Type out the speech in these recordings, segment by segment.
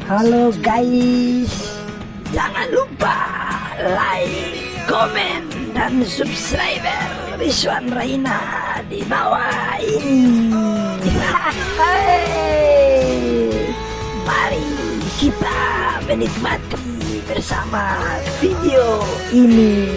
Halo guys, jangan lupa like, komen, dan subscribe Rizwan Raina di bawah ini. Mari kita menikmati bersama video ini.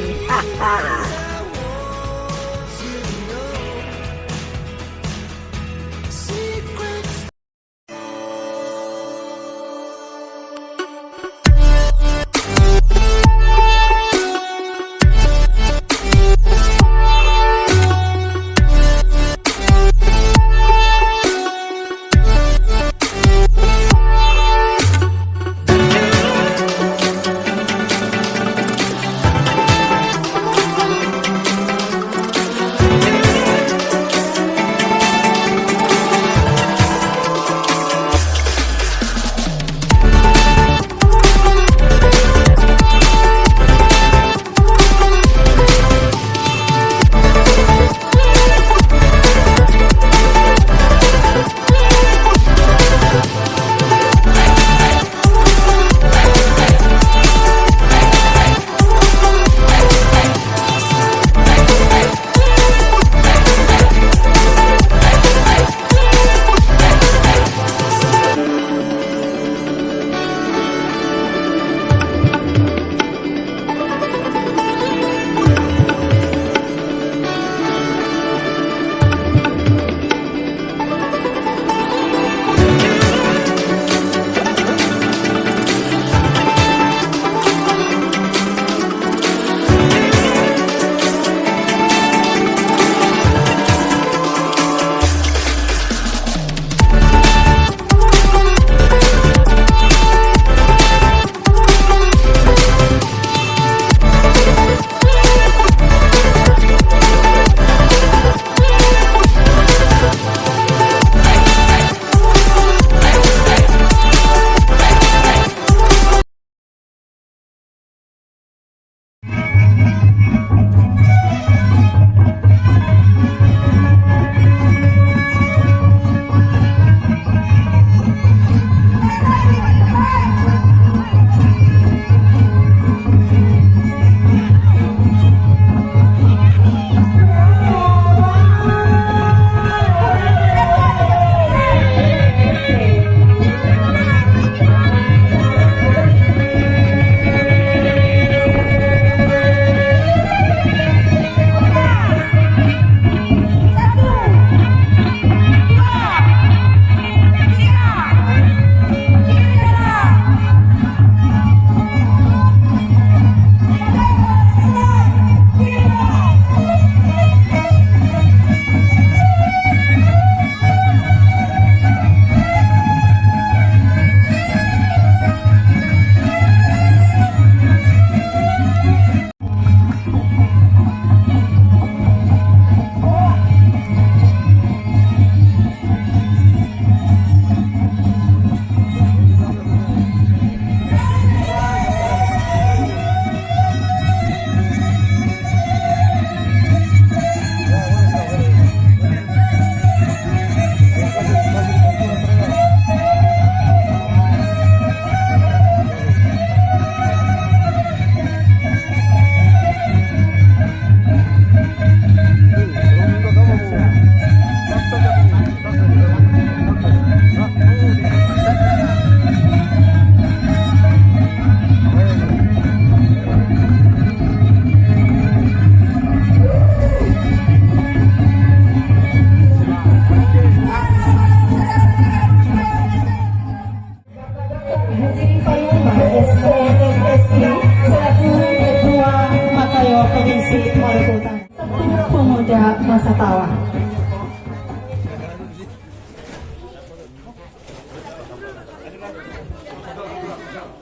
Pemuda Masa Tawa.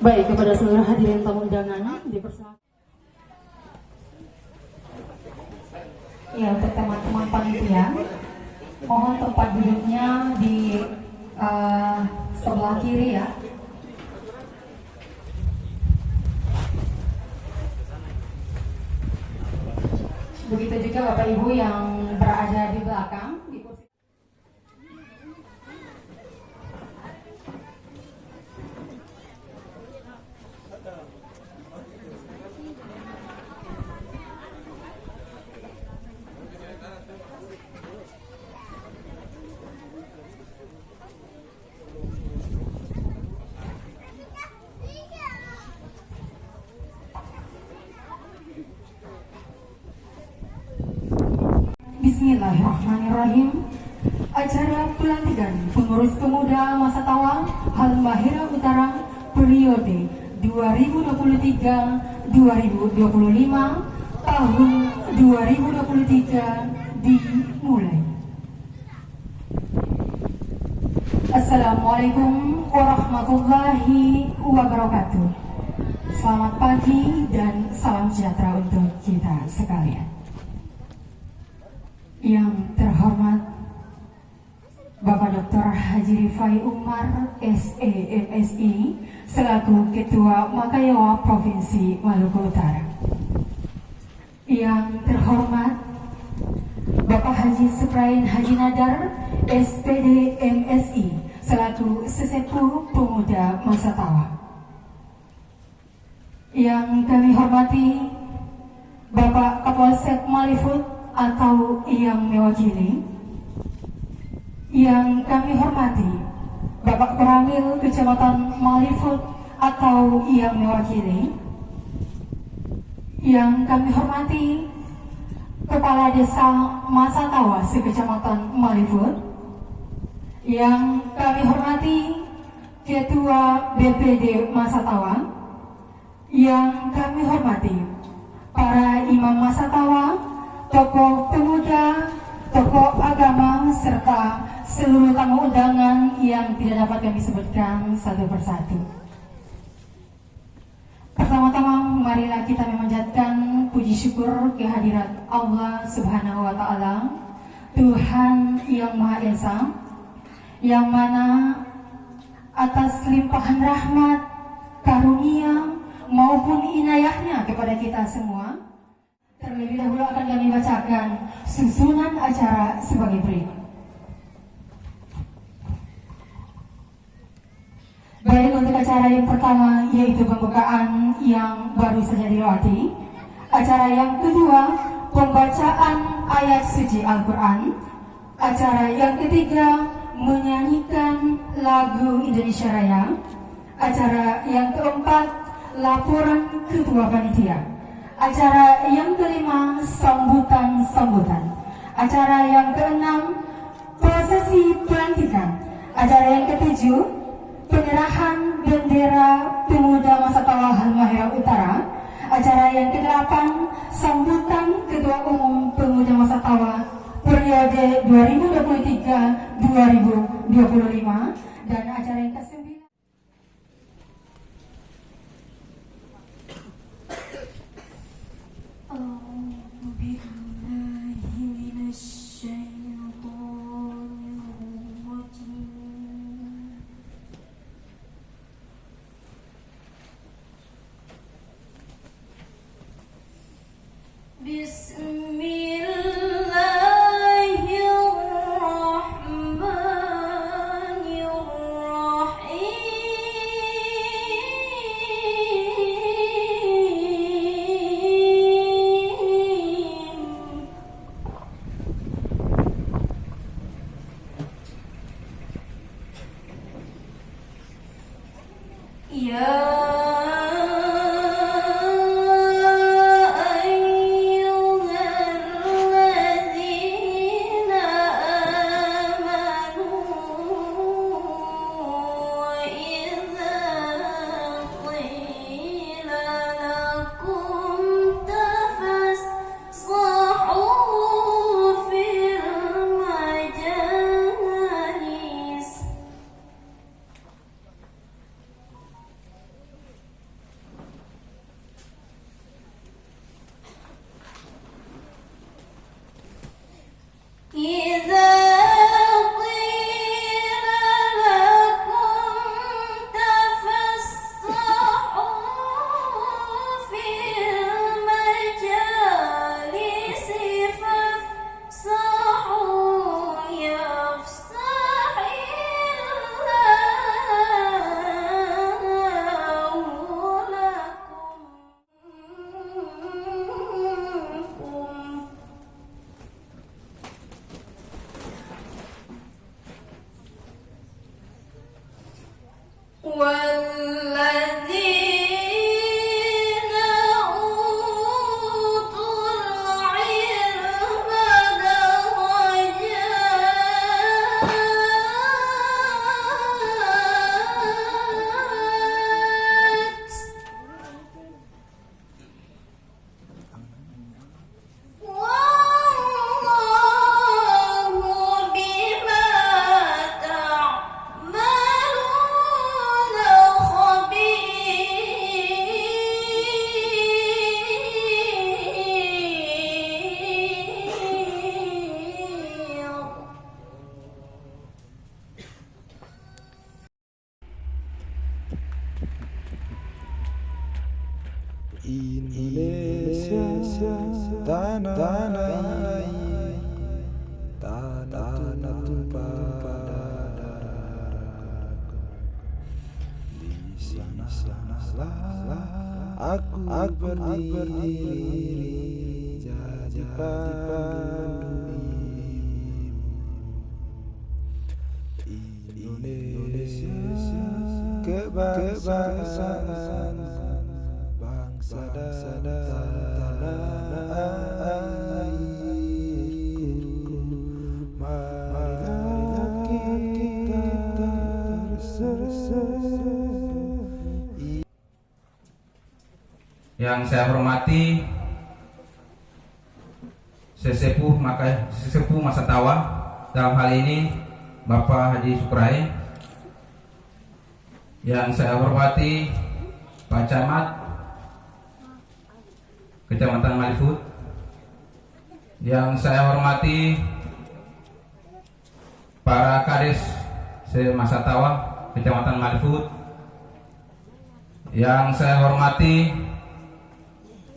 Baik, kepada seluruh hadirin tamu undangan dipersilakan. Ya, untuk teman-teman panitia, mohon tempat duduknya di sebelah kiri ya. Begitu juga Bapak Ibu yang berada di belakang di kursi. Ya, Bismillahirrahmanirrahim. Acara pelantikan pengurus pemuda Masa Tawang Halmahera Utara periode 2023-2025 tahun 2023 dimulai. Assalamualaikum warahmatullahi wabarakatuh. Selamat pagi dan salam sejahtera untuk kita sekalian. Yang terhormat Bapak Dr. Haji Rifai Umar SEMSI selaku Ketua Makayawa Provinsi Maluku Utara. Yang terhormat Bapak Haji Suprain Haji Nadar SPD MSI selaku Sesepuh Pemuda Masa Tawang. Yang kami hormati Bapak Kapolsek Malifut atau yang mewakili. Yang kami hormati Bapak Koramil Kecamatan Malifut atau yang mewakili. Yang kami hormati Kepala Desa Masa Tawa Sekecamatan Malifut. Yang kami hormati Ketua BPD Masa Tawa. Yang kami hormati para imam Masa Tawa, tokoh pemuda, tokoh agama, serta seluruh tamu undangan yang tidak dapat kami sebutkan satu persatu. Pertama-tama marilah kita memanjatkan puji syukur kehadirat Allah Subhanahu wa Ta'ala, Tuhan yang Maha Esa, yang mana atas limpahan rahmat, karunia maupun inayahnya kepada kita semua, terlebih dahulu akan kami bacakan susunan acara sebagai berikut. Baik, untuk acara yang pertama yaitu pembukaan yang baru saja dilewati. Acara yang kedua, pembacaan ayat suci Al-Quran. Acara yang ketiga, menyanyikan lagu Indonesia Raya. Acara yang keempat, laporan ketua panitia. Acara yang kelima, sambutan-sambutan. Acara yang keenam, prosesi pelantikan. Acara yang ketujuh, penyerahan bendera pemuda Masa Tawang Halmahera Utara. Acara yang kedelapan, sambutan ketua umum pemuda Masa Tawang periode 2023-2025. Dan acara yang ke-9, Indonesia, tanah air, tanah tumpah darahku. Di sanalah aku berdiri jadi pandu Indonesia, kebangsaan bangsa dan tanah airku. Marilah kita bersatu. Yang saya hormati sesepuh masa tawa, dalam hal ini Bapak Haji Sukrai. Yang saya hormati Pak Camat Kecamatan Malifut. Yang saya hormati para kades semasa tawa Kecamatan Malifut. Yang saya hormati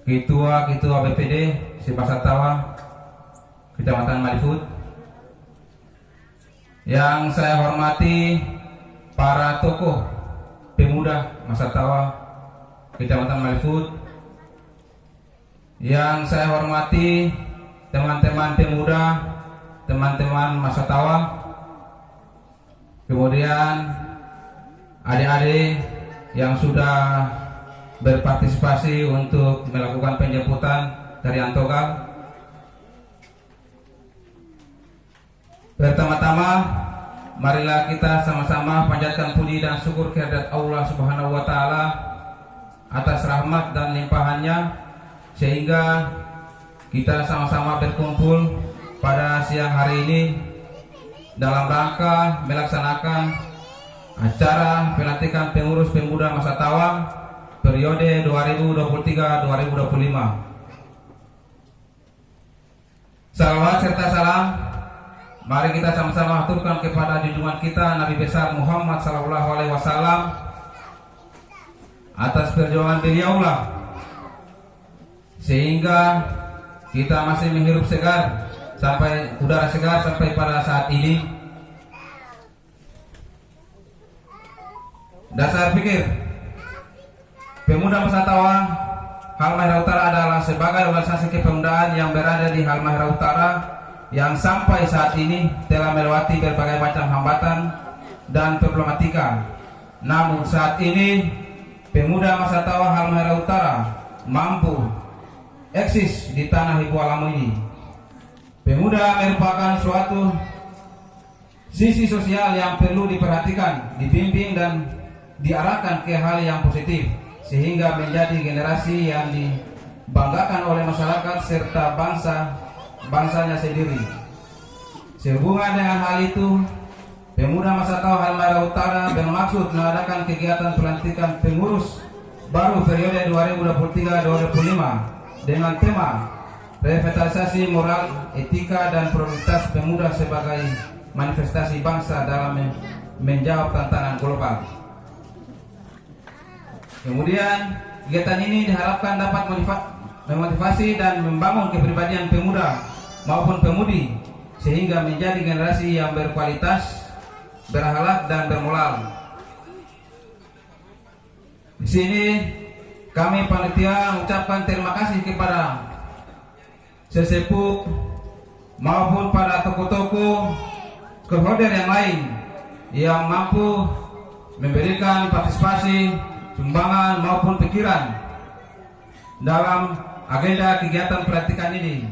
Ketua BPD Sibasatawa Kecamatan Malifut. Yang saya hormati para tokoh pemuda Masatawa Kecamatan Malifut. Yang saya hormati teman-teman pemuda, teman-teman Masatawa, kemudian adik-adik yang sudah berpartisipasi untuk melakukan penjemputan dari Antogal. Pertama-tama, marilah kita sama-sama panjatkan puji dan syukur kehadirat Allah Subhanahu wa Ta'ala atas rahmat dan limpahannya, sehingga kita sama-sama berkumpul pada siang hari ini dalam rangka melaksanakan acara pelantikan pengurus pemuda Masatawa periode 2023-2025. Salawat serta salam mari kita sama-sama aturkan kepada junjungan kita Nabi besar Muhammad SAW atas perjuangan beliaulah sehingga kita masih menghirup segar sampai udara segar sampai pada saat ini. Dasar pikir Pemuda Masatawa Halmahera Utara adalah sebagai organisasi kepemudaan yang berada di Halmahera Utara yang sampai saat ini telah melewati berbagai macam hambatan dan problematika. Namun saat ini Pemuda Masatawa Halmahera Utara mampu eksis di tanah ibu alam ini. Pemuda merupakan suatu sisi sosial yang perlu diperhatikan, dibimbing dan diarahkan ke hal yang positif, sehingga menjadi generasi yang dibanggakan oleh masyarakat serta bangsanya sendiri. Sehubungan dengan hal itu, Pemuda Masatawa Halmahera Utara bermaksud mengadakan kegiatan pelantikan pengurus baru periode 2023-2025 dengan tema revitalisasi moral, etika dan prioritas pemuda sebagai manifestasi bangsa dalam menjawab tantangan global. Kemudian kegiatan ini diharapkan dapat memotivasi dan membangun kepribadian pemuda maupun pemudi sehingga menjadi generasi yang berkualitas, berakhlak dan bermoral. Di sini kami panitia mengucapkan terima kasih kepada sesepuh maupun para tokoh-tokoh stakeholder yang lain yang mampu memberikan partisipasi, sumbangan maupun pikiran dalam agenda kegiatan pelantikan ini.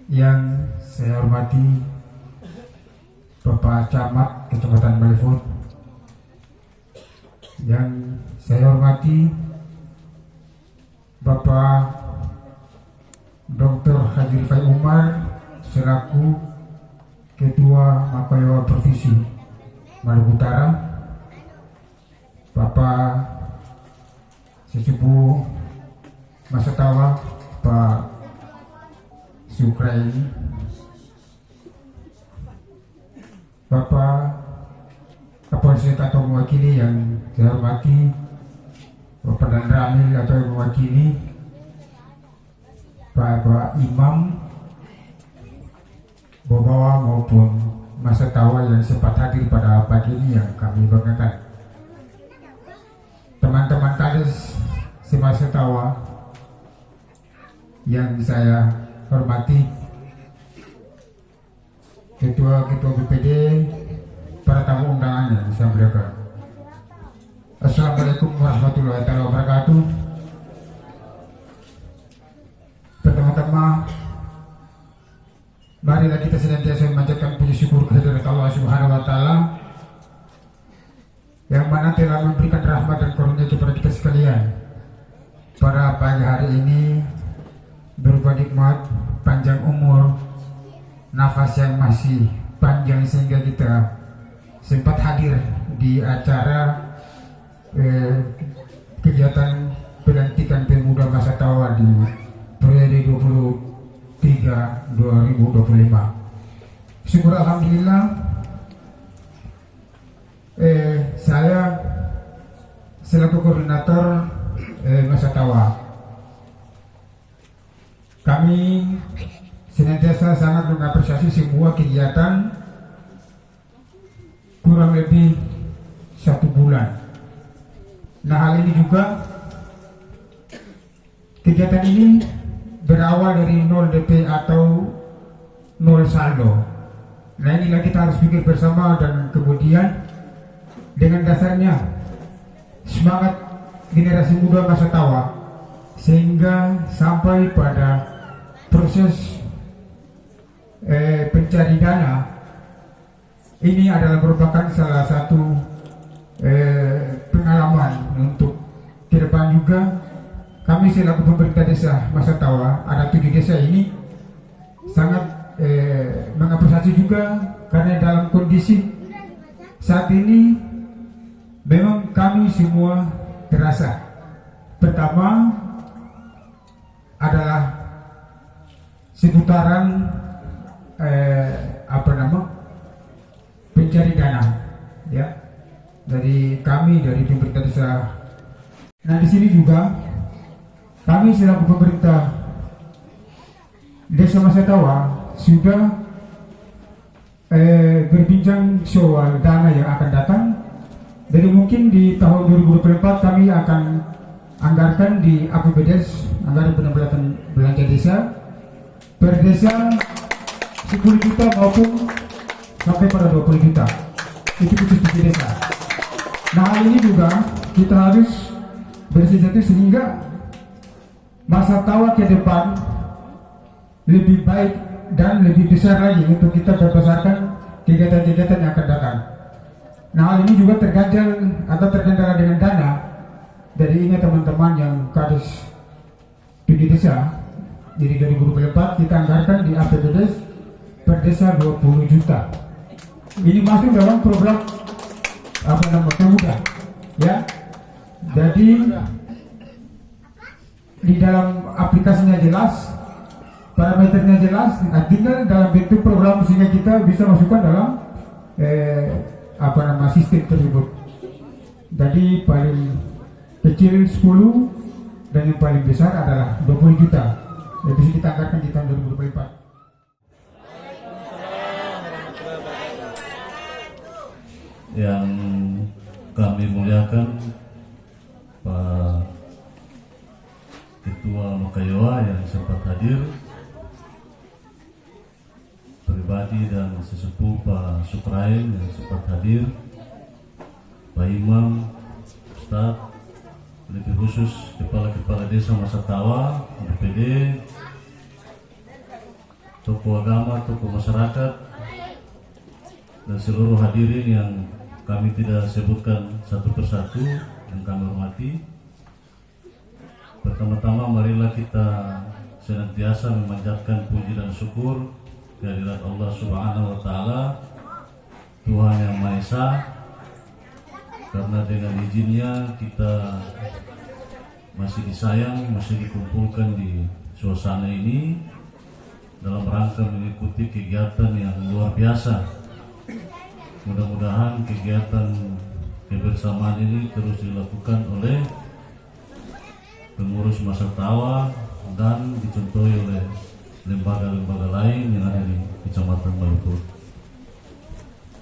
Yang saya hormati Bapak Camat Kecamatan Malifut, yang saya hormati Bapak Dr. Haji Rifai Umar selaku Ketua Mapaiwa Provinsi Maluku Utara, Bapak sesepuh Masatawa Pak Sukrai, Bapak Kapolsek atau mewakili saya hormati Bapak dan Ramil atau yang mewakili Bapak Imam Bobawa maupun masa tawa yang sempat hadir pada pagi ini yang kami banggakan. Teman-teman kades semasa tawa yang saya hormati, Ketua-Ketua BPD, para tamu undangan yang saya muliakan. Assalamualaikum warahmatullahi wabarakatuh. Pertama-tama, marilah kita senantiasa memanjatkan puji syukur kehadirat Allah Subhanahu wa taala yang mana telah memberikan rahmat dan karunia kepada kita sekalian. Pada pagi hari ini berupa nikmat, panjang umur, nafas yang masih panjang sehingga kita sempat hadir di acara kegiatan pelantikan pemuda masa tawa di periode 2023-2025. Syukur alhamdulillah, saya selaku koordinator masa tawa, kami senantiasa sangat mengapresiasi semua kegiatan kurang lebih 1 bulan. Nah, hal ini juga, kegiatan ini berawal dari 0 DP atau 0 saldo. Nah, inilah kita harus pikir bersama dan kemudian dengan dasarnya semangat generasi muda masa tawa sehingga sampai pada proses pencari dana ini adalah merupakan salah satu pengalaman untuk ke depan juga. Kami selaku pemerintah desa masa tawa, ada 7 desa ini sangat mengapresiasi juga karena dalam kondisi saat ini memang kami semua terasa. Pertama adalah seputaran pencari dana, ya, dari kami dari pemerintah desa. Nah, di sini juga kami selaku pemerintah desa masa tawa sudah berbincang soal dana yang akan datang. Jadi mungkin di tahun 2024 kami akan anggarkan di APBDes, anggaran pendapatan belanja desa, per desa 10 juta maupun sampai pada 20 juta. Itu khusus di desa. Nah, hal ini juga kita harus bersinergi sehingga masa tawa ke depan lebih baik dan lebih besar lagi untuk kita berbesarkan kegiatan-kegiatan yang akan datang. Nah, hal ini juga terganjal atau terkendala dengan dana. Dari ini teman-teman yang kades di desa, jadi 2024 kita anggarkan di APBDes per desa 20 juta. Ini masuk dalam program pemuda, ya. Jadi di dalam aplikasinya jelas, parameternya jelas, nah, tinggal dalam bentuk program sehingga kita bisa masukkan dalam sistem tersebut. Jadi paling kecil 10 dan yang paling besar adalah 20 juta. Yang bisa kita anggarkan di tahun 2024. Yang kami muliakan Pak Ketua Makayawa yang sempat hadir, pribadi dan sesepuh Pak Sukrain yang sempat hadir, Pak Imam, Ustaz, lebih khusus kepala-kepala desa masa tawa, BPD, tokoh agama, tokoh masyarakat, dan seluruh hadirin yang kami tidak sebutkan satu persatu yang kami hormati. Pertama-tama marilah kita senantiasa memanjatkan puji dan syukur kehadirat Allah Subhanahu wa taala, Tuhan yang Maha Esa, karena dengan izinnya kita masih disayang, masih dikumpulkan di suasana ini dalam rangka mengikuti kegiatan yang luar biasa. Mudah-mudahan kegiatan kebersamaan ini terus dilakukan oleh pengurus Masa Tawa dan dicontohi oleh lembaga-lembaga lain yang ada di Kecamatan Malifut.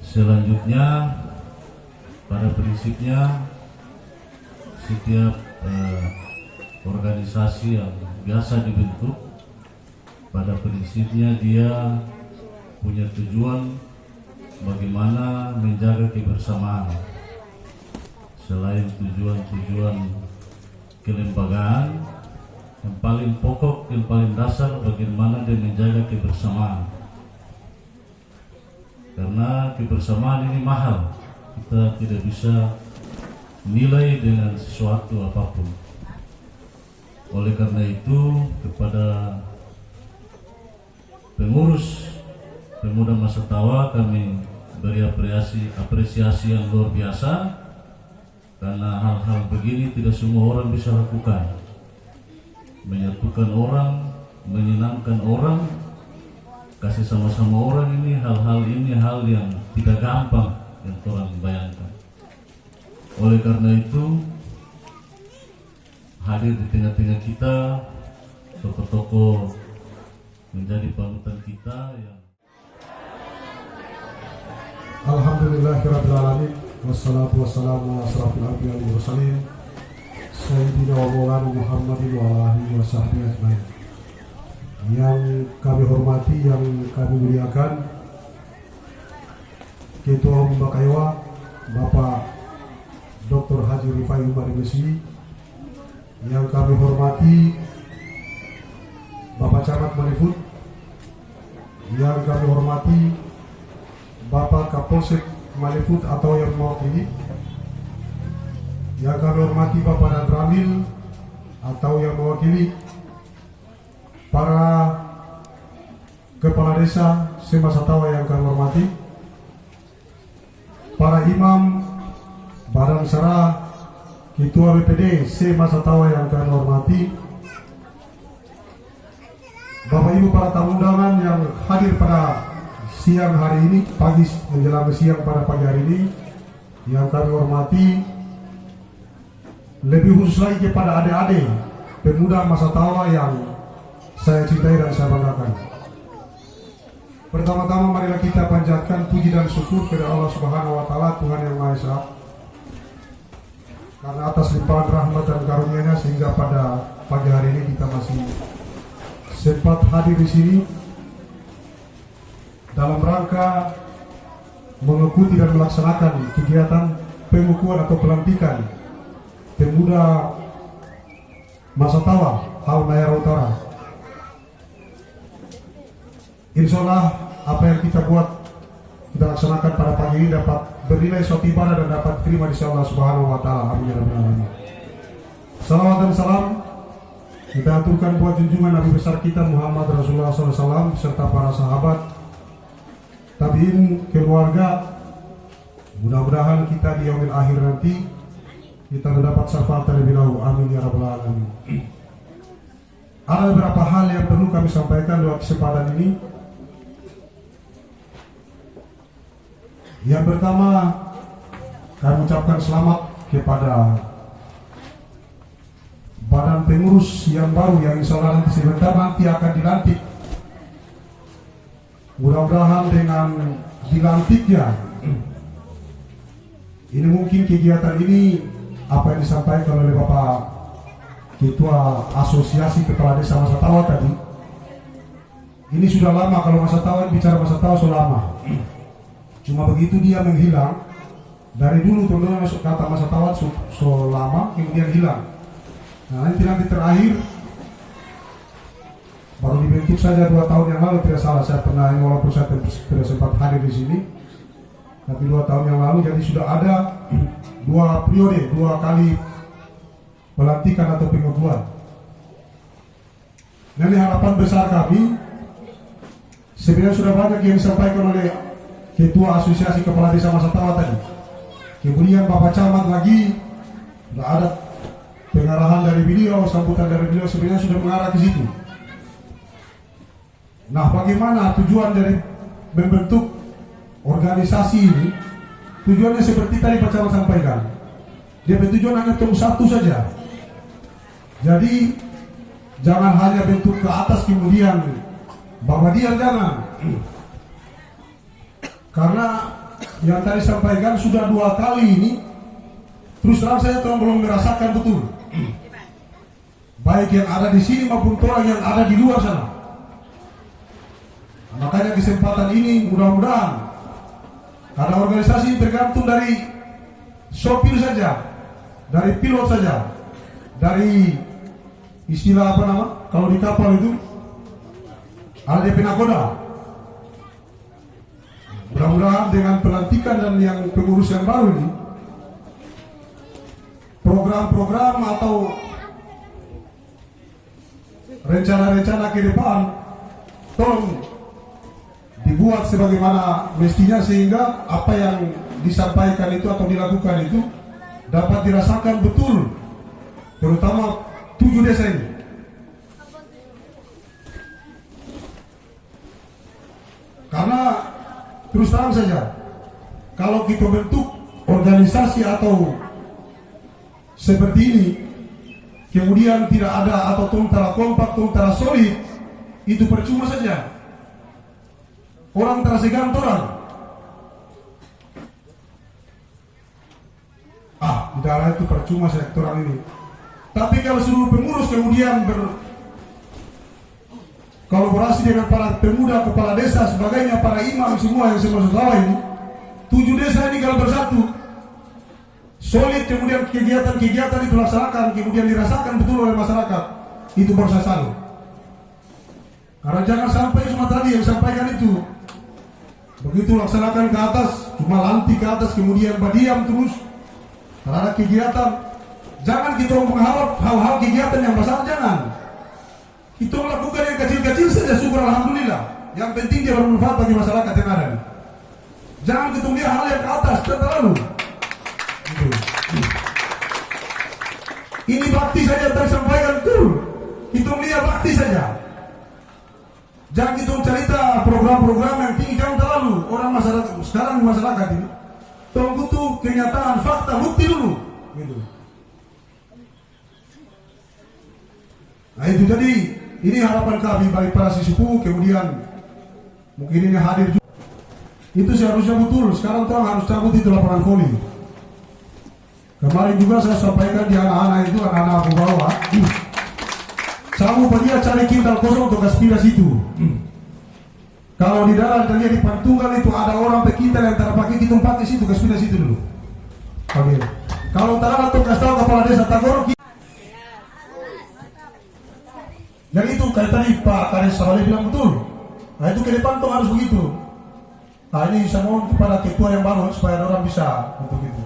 Selanjutnya, pada prinsipnya setiap organisasi yang biasa dibentuk, pada prinsipnya dia punya tujuan bagaimana menjaga kebersamaan. Selain tujuan-tujuan kelembagaan, yang paling pokok, yang paling dasar bagaimana dia menjaga kebersamaan. Karena kebersamaan ini mahal, kita tidak bisa nilai dengan sesuatu apapun. Oleh karena itu, kepada pengurus Pemuda Masa Tawa kami beri apresiasi yang luar biasa, karena hal-hal begini tidak semua orang bisa lakukan. Menyatukan orang, menyenangkan orang, kasih sama-sama orang ini, hal-hal ini hal yang tidak gampang yang orang bayangkan. Oleh karena itu, hadir di tengah-tengah kita tokoh-tokoh menjadi panutan kita yang Alhamdulillahirrabbilalamin, wassalatu wassalamu ala asrafil anbiya wal mursalin Sayyidina wa maulana Muhammadin wa ala alihi wa sahbihi ajmain. Yang kami hormati, yang kami muliakan, Ketua Umum Bakaiwa Bapak Dr. Haji Rifai Umar MSI, yang kami hormati Bapak Camat Malifut, yang kami hormati Bapak Kapolsek Malifut atau yang mewakili, yang kami hormati Bapak Nadramil atau yang mewakili, para kepala desa Semasa Tawa yang kami hormati, para imam, Badan Syarah, Ketua BPD Semasa Tawa yang kami hormati, Bapak Ibu para tamu undangan yang hadir pada siang hari ini, pagi menjelang siang pada pagi hari ini, yang kami hormati, lebih khusus lagi kepada adik-adik pemuda Masa Tawa yang saya cintai dan saya banggakan. Pertama-tama marilah kita panjatkan puji dan syukur kepada Allah Subhanahu wa Ta'ala, Tuhan yang Maha Esa, karena atas limpahan rahmat dan karunia-Nya sehingga pada pagi hari ini kita masih sempat hadir di sini dalam rangka mengikuti dan melaksanakan kegiatan pengukuhan atau pelantikan pemuda Masa Tawa Halmahera Utara. Insya Allah apa yang kita buat, kita laksanakan pada pagi ini dapat bernilai suatu ibadah dan dapat terima di sisi Allah Subhanahu wa Ta'ala. Amin ya rabbal alamin. Salawat dan salam kita aturkan buat junjungan Nabi besar kita Muhammad Rasulullah SAW serta para sahabat, tabiin, keluarga. Mudah-mudahan kita di yaumil akhir nanti kita mendapat syafaat terlebih dahulu. Amin ya rabbal alamin. Ada beberapa hal yang perlu kami sampaikan lewat kesempatan ini. Yang pertama, kami ucapkan selamat kepada badan pengurus yang baru yang insya Allah nanti sebentar nanti akan dilantik. Mudah-mudahan dengan dilantiknya ini mungkin kegiatan ini apa yang disampaikan oleh Bapak Ketua Asosiasi Kepala Desa Masa Tawa tadi, ini sudah lama. Kalau Masa Tawa, bicara Masa Tawa sudah lama, cuma begitu dia menghilang. Dari dulu teman-teman masuk kata Masa Tawa so lama, kemudian hilang. Nah nanti terakhir baru dibentuk saja 2 tahun yang lalu, tidak salah saya pernah, walaupun saya tidak sempat hadir di sini, tapi 2 tahun yang lalu. Jadi sudah ada 2 periode, 2 kali pelantikan atau pengukuhan. Nah, harapan besar kami sebenarnya sudah banyak yang disampaikan oleh Ketua Asosiasi Kepala Desa Masa Tawa tadi. Kemudian Bapak Camat lagi sudah ada pengarahan dari beliau, sambutan dari beliau sebenarnya sudah mengarah ke situ. Nah, bagaimana tujuan dari membentuk organisasi ini? tujuannya seperti tadi Pak Camat sampaikan. Dia tujuan hanya tong satu saja. Jadi jangan hanya bentuk ke atas kemudian bahwa dia jangan. Karena yang tadi sampaikan sudah 2 kali ini, terus terang saya belum merasakan betul. Baik yang ada di sini maupun orang yang ada di luar sana. Makanya kesempatan ini mudah-mudahan, karena organisasi tergantung dari sopir saja, dari pilot saja, dari istilah apa nama, kalau di kapal itu ada DP nakoda. Mudah-mudahan dengan pelantikan dan yang pengurus yang baru ini, program-program atau rencana-rencana ke depan tolong dibuat sebagaimana mestinya, sehingga apa yang disampaikan itu atau dilakukan itu dapat dirasakan betul, terutama 7 desa ini. Karena terus terang saja, kalau kita bentuk organisasi atau seperti ini, kemudian tidak ada atau tentara kompak, tentara solid, itu percuma saja. Orang tersegan orang. Di dalam itu percuma sektoral ini. Tapi kalau seluruh pengurus kemudian berkolaborasi dengan para pemuda, kepala desa, sebagainya, para imam semua yang semua ini, 7 desa ini kalau bersatu, solid, kemudian kegiatan-kegiatan itu dilaksanakan, kemudian dirasakan betul oleh masyarakat, itu baru saya salut. Karena jangan sampai cuma tadi yang sampaikan itu, begitu laksanakan ke atas, cuma lantik ke atas, kemudian berdiam terus. Karena kegiatan, jangan kita mengharap hal-hal kegiatan yang besar, jangan. Kita melakukan yang kecil-kecil saja, syukur alhamdulillah. Yang penting dia bermanfaat bagi masyarakat yang ada. Jangan kita melihat hal yang ke atas, terlalu. Ini bakti saja yang tadi sampaikan betul. Kita melihat bakti saja. Jangan kita cerita program-program yang tinggi, jangan terlalu. Orang masyarakat sekarang masyarakat ini tunggu tuh kenyataan, fakta, bukti dulu. Gitu. Nah itu jadi ini harapan kami bagi para sesepuh, kemudian mungkin ini hadir juga. Itu seharusnya betul. Sekarang tuh harus cabut itu lapangan voli. Kemarin juga saya sampaikan di anak-anak itu, anak-anak aku bawa. Kamu dia cari kintal kosong untuk kaspiras itu. Kalau di dalam dan di Pantunggal itu ada orang pekintal yang terpakai kita pakai situ, kaspiras itu dulu. Oke. Kalau taruh atau kasih tahu kepala desa Tagoro. Yang itu kayak tadi Pak Karis Sawali bilang betul. Nah itu ke depan tuh harus begitu. Nah ini saya mohon kepada ketua yang baru supaya orang bisa untuk itu.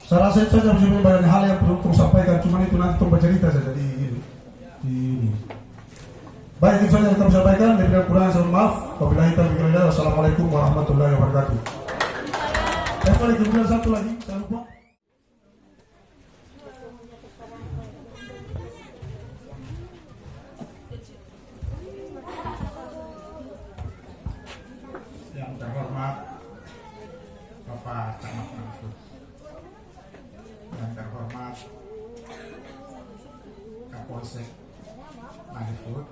Saya rasa itu saja banyak hal yang perlu untuk sampaikan, cuma itu nanti untuk bercerita saja di ini. Baik, itu saja yang kami sampaikan. Dari kurang saya maaf. Wabillahi taufiq wal hidayah. Wassalamualaikum warahmatullahi wabarakatuh. Kemudian satu lagi, saya lupa. Yang terhormat Bapak Camat Mahfud, yang terhormat Kapolsek Malifut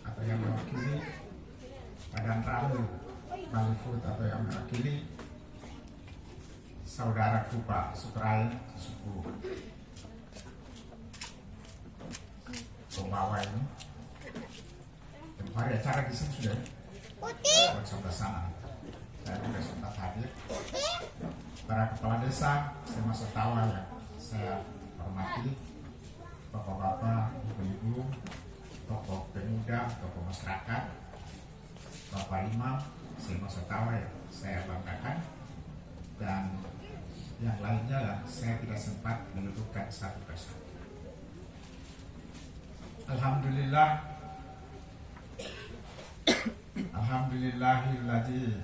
atau yang mewakili Badan Ramu Malifut atau yang mewakili saudaraku Pak Suprai suku pembawa ini. Hari acara di sini sudah sebelah sana. Saya sudah sempat hadir. Para kepala desa, saya masa tawa yang saya hormati, bapak-bapak, ibu-ibu, tokoh pemuda, tokoh masyarakat, bapak imam, saya masa tawa yang saya banggakan, dan yang lainnya yang saya tidak sempat menyebutkan satu persatu. Alhamdulillah. Alhamdulillahilladzi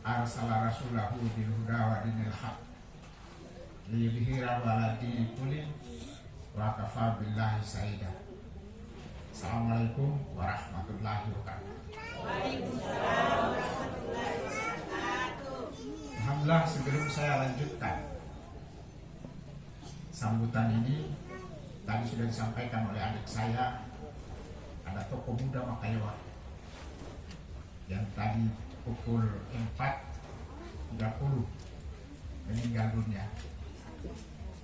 arsala rasulahu bil huda wa dinil haq liyudhhirahu 'ala dini kulli wa kafa billahi shahida. Assalamualaikum warahmatullahi wabarakatuh. Waalaikumsalam warahmatullahi wabarakatuh. Alhamdulillah, sebelum saya lanjutkan sambutan ini, tadi sudah disampaikan oleh adik saya, ada tokoh muda Makayawa yang tadi pukul 4.30 meninggal dunia,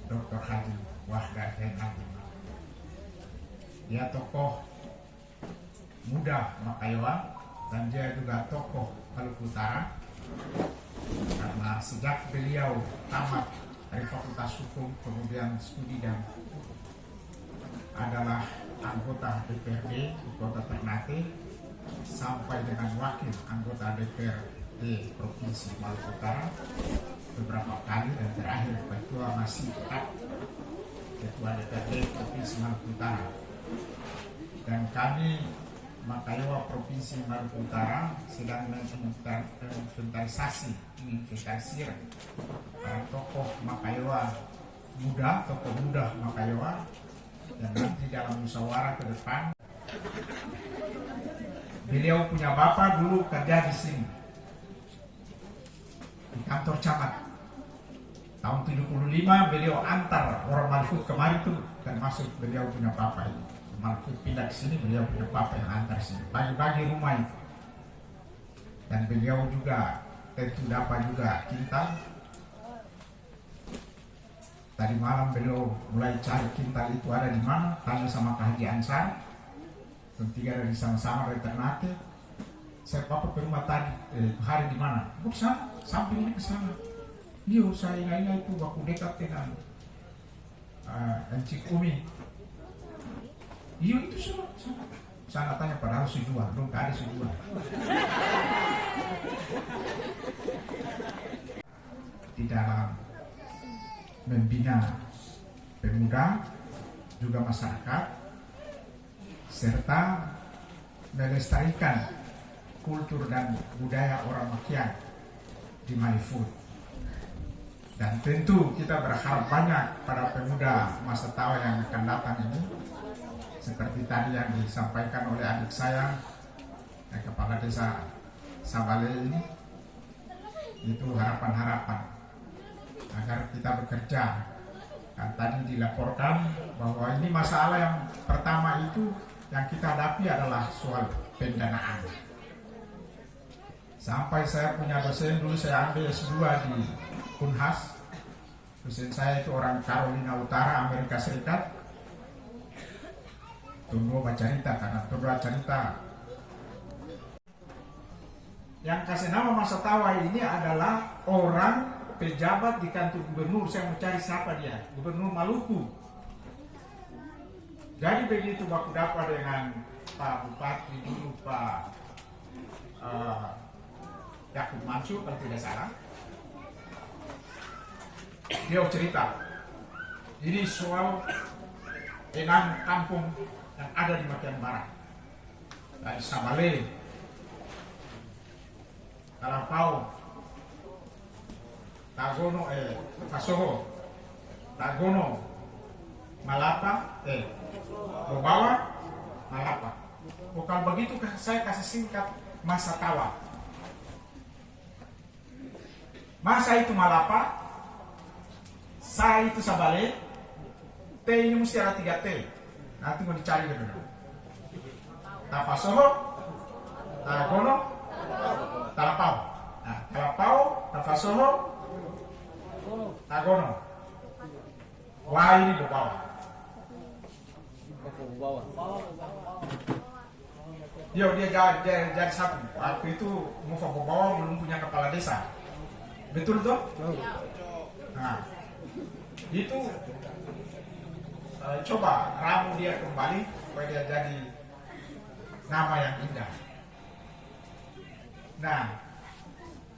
Dr. Haji Wahdah Henry. Dia tokoh muda Makayawa dan dia juga tokoh Maluku Utara, karena sejak beliau tamat dari Fakultas Hukum kemudian studi dan adalah anggota DPRD di Kota Ternate sampai dengan wakil anggota DPRD Provinsi Maluku Utara beberapa kali, dan terakhir ketua masih tetap ketua DPRD Provinsi Maluku Utara. Dan kami Makayawa Provinsi Maluku Utara sedang menginventarisir para tokoh Makayawa muda, tokoh muda Makayawa yang nanti dalam musyawarah ke depan. Beliau punya bapak dulu kerja di sini di kantor camat. Tahun 75 beliau antar orang Malfut kemarin tuh, dan masuk beliau punya bapak ini. Malfut pindah ke sini, beliau punya bapak yang antar sini, bagi-bagi rumah itu. Dan beliau juga tentu dapat juga kintal. Tadi malam beliau mulai cari kintal itu ada di mana, tanya sama Kak Haji Ansar. Bertiga dari sama-sama dari Ternate. Saya bapak ke rumah tadi, hari di mana? Oh, sana, samping ini ke sana. Iya, saya ingat itu waktu dekat dengan Encik Umi. Iya itu semua. Saya tanya padahal sujuan, belum ada sujuan. Di dalam membina pemuda juga masyarakat serta melestarikan kultur dan budaya orang Makian di Malifut. Dan tentu kita berharap banyak pada pemuda masa tua yang akan datang ini, seperti tadi yang disampaikan oleh adik saya, Kepala Desa Sabale ini, itu harapan-harapan agar kita bekerja. Kan tadi dilaporkan bahwa ini masalah yang pertama itu yang kita hadapi adalah soal pendanaan. Sampai saya punya dosen dulu, saya ambil S2 di Unhas. Dosen saya itu orang Carolina Utara, Amerika Serikat. Tunggu baca cerita, karena tunggu cerita. Yang kasih nama masa tawa ini adalah orang pejabat di kantor gubernur. Saya mencari siapa dia, Gubernur Maluku. Jadi begitu baku dapat dengan Pak Bupati dulu, Pak Yakub Mansur kalau tidak salah. Dia cerita, ini soal 6 kampung yang ada di Makian Barat, dari Sabale, Kalapau, Tagono, Fasoho, Tagono, Malapa, Bobawa, Malapa. Bukan begitu, saya kasih singkat masa tawa. Masa itu Malapa, saya itu Sabale, T ini mesti ada 3 T. Nanti mau dicari dulu. Tafasoho, Tagono, Talapau. Nah, Talapau, Tafasoho, Tagono. Wah, ini Bobawa. Yo, dia jadi satu. Waktu itu Mufa Bobawa belum punya kepala desa. Betul toh? Nah, itu coba ramu dia kembali supaya dia jadi nama yang indah. Nah,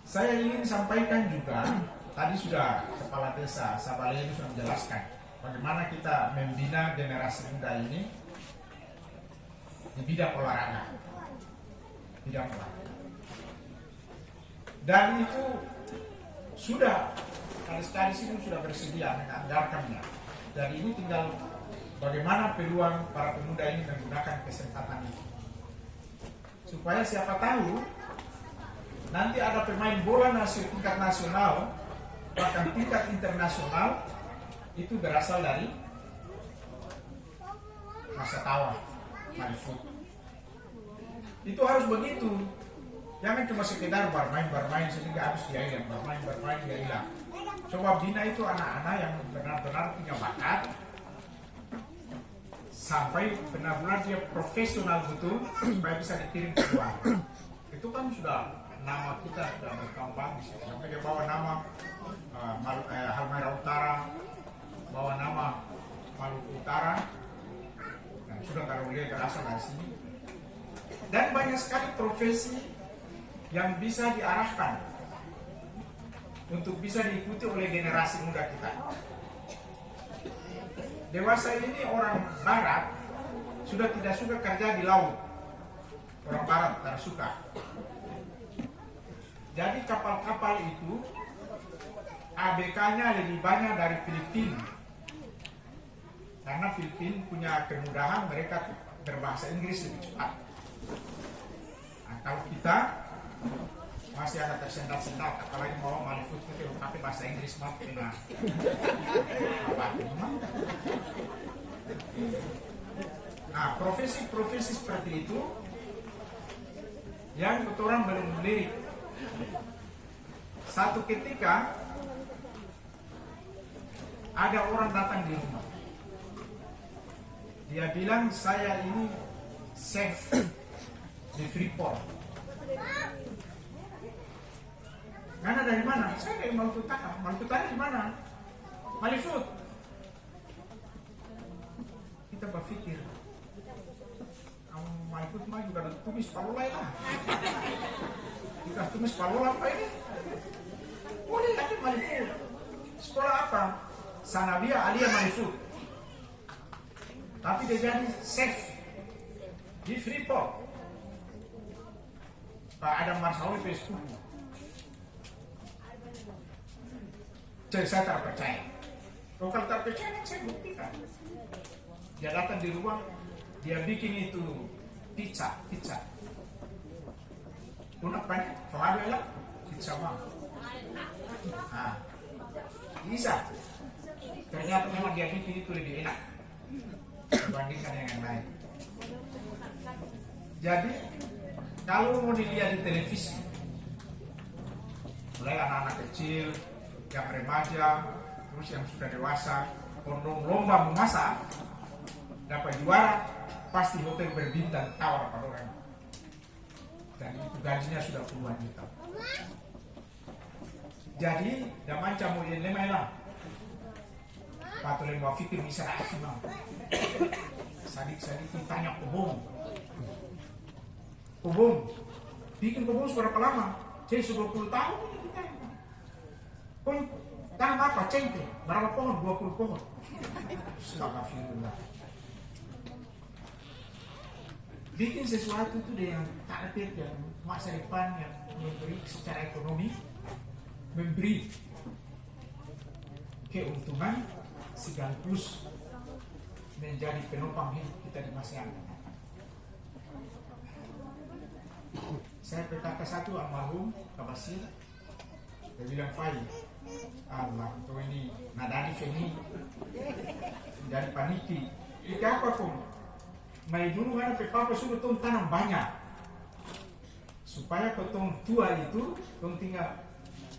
saya ingin sampaikan juga, tadi sudah Kepala Desa Sabale ini sudah menjelaskan bagaimana kita membina generasi muda ini di bidang olahraga. Dan itu sudah kali-kali sini sudah bersedia menganggarkannya. Jadi ini tinggal bagaimana peluang para pemuda ini menggunakan kesempatan itu. Supaya siapa tahu nanti ada pemain bola tingkat nasional, bahkan tingkat internasional, itu berasal dari Masatawa, Malifut. Itu harus begitu. Jangan cuma sekedar bermain sehingga habis dia hilang, bermain dia hilang. Coba bina itu anak-anak yang benar-benar punya bakat, sampai benar-benar dia profesional betul, supaya bisa dikirim keluar. Itu kan sudah nama kita sudah berkembang, sampai dia bawa nama Halmahera Utara, bawa nama Maluku Utara, dan sudah kalau dia berasal dari sini. Dan banyak sekali profesi yang bisa diarahkan untuk bisa diikuti oleh generasi muda kita. Dewasa ini orang barat sudah tidak suka kerja di laut. Orang barat tidak suka. Jadi kapal-kapal itu ABK-nya lebih banyak dari Filipina. Karena Filipina punya kemudahan mereka berbahasa Inggris lebih cepat. Nah, kalau kita masih ada tersendat-sendat, apalagi mau Malifut itu pakai bahasa Inggris mah kena apa? Nah, profesi-profesi seperti itu yang orang belum melirik. Satu ketika ada orang datang di rumah. Dia bilang, saya ini chef di Freeport. Karena dari mana? Saya dari Maluku Utara. Maluku Utara di mana? Malifut. Kita berpikir, Malifut mah juga ada tumis palolai lah. Kita tumis palolai apa ini? Boleh aja Malifut. Sekolah apa? Sanawiyah Aliyah Malifut. Tapi dia jadi chef di Freeport. Pak Adam Marsawi Facebook. Jadi saya tak percaya. Kalau tak percaya, saya buktikan. Dia datang di rumah, dia bikin itu pizza. Punak banyak, faham lah, pizza mah. Nah, bisa. Ternyata memang dia bikin itu lebih enak dibandingkan yang lain. Jadi, kalau mau dilihat di televisi, mulai anak-anak kecil, yang remaja, terus yang sudah dewasa, kondom lomba memasak, dapat juara, pasti hotel berbintang tawar pada orang. Dan itu gajinya sudah puluhan juta. Jadi, dia macam mau yang lemah lah. Patut lemah fikir bisa asli mau. Sadik-sadik tanya kubung, bikin kubung seberapa lama? Jadi 10 tahun ini kita. Pun tanam apa? Cengkeh. Berapa pohon? 20 pohon. Astagfirullah. Bikin sesuatu itu yang target, yang masa depan, yang memberi secara ekonomi, memberi keuntungan sekaligus menjadi penopang hidup kita di masa yang akan. Saya berkata satu almarhum Kabasir, dia bilang, Fai, Allah itu ini nadani feni jadi paniki. Ini apa pun? Mai dulu kan papa suruh tong tanam banyak supaya potong tua itu tong tinggal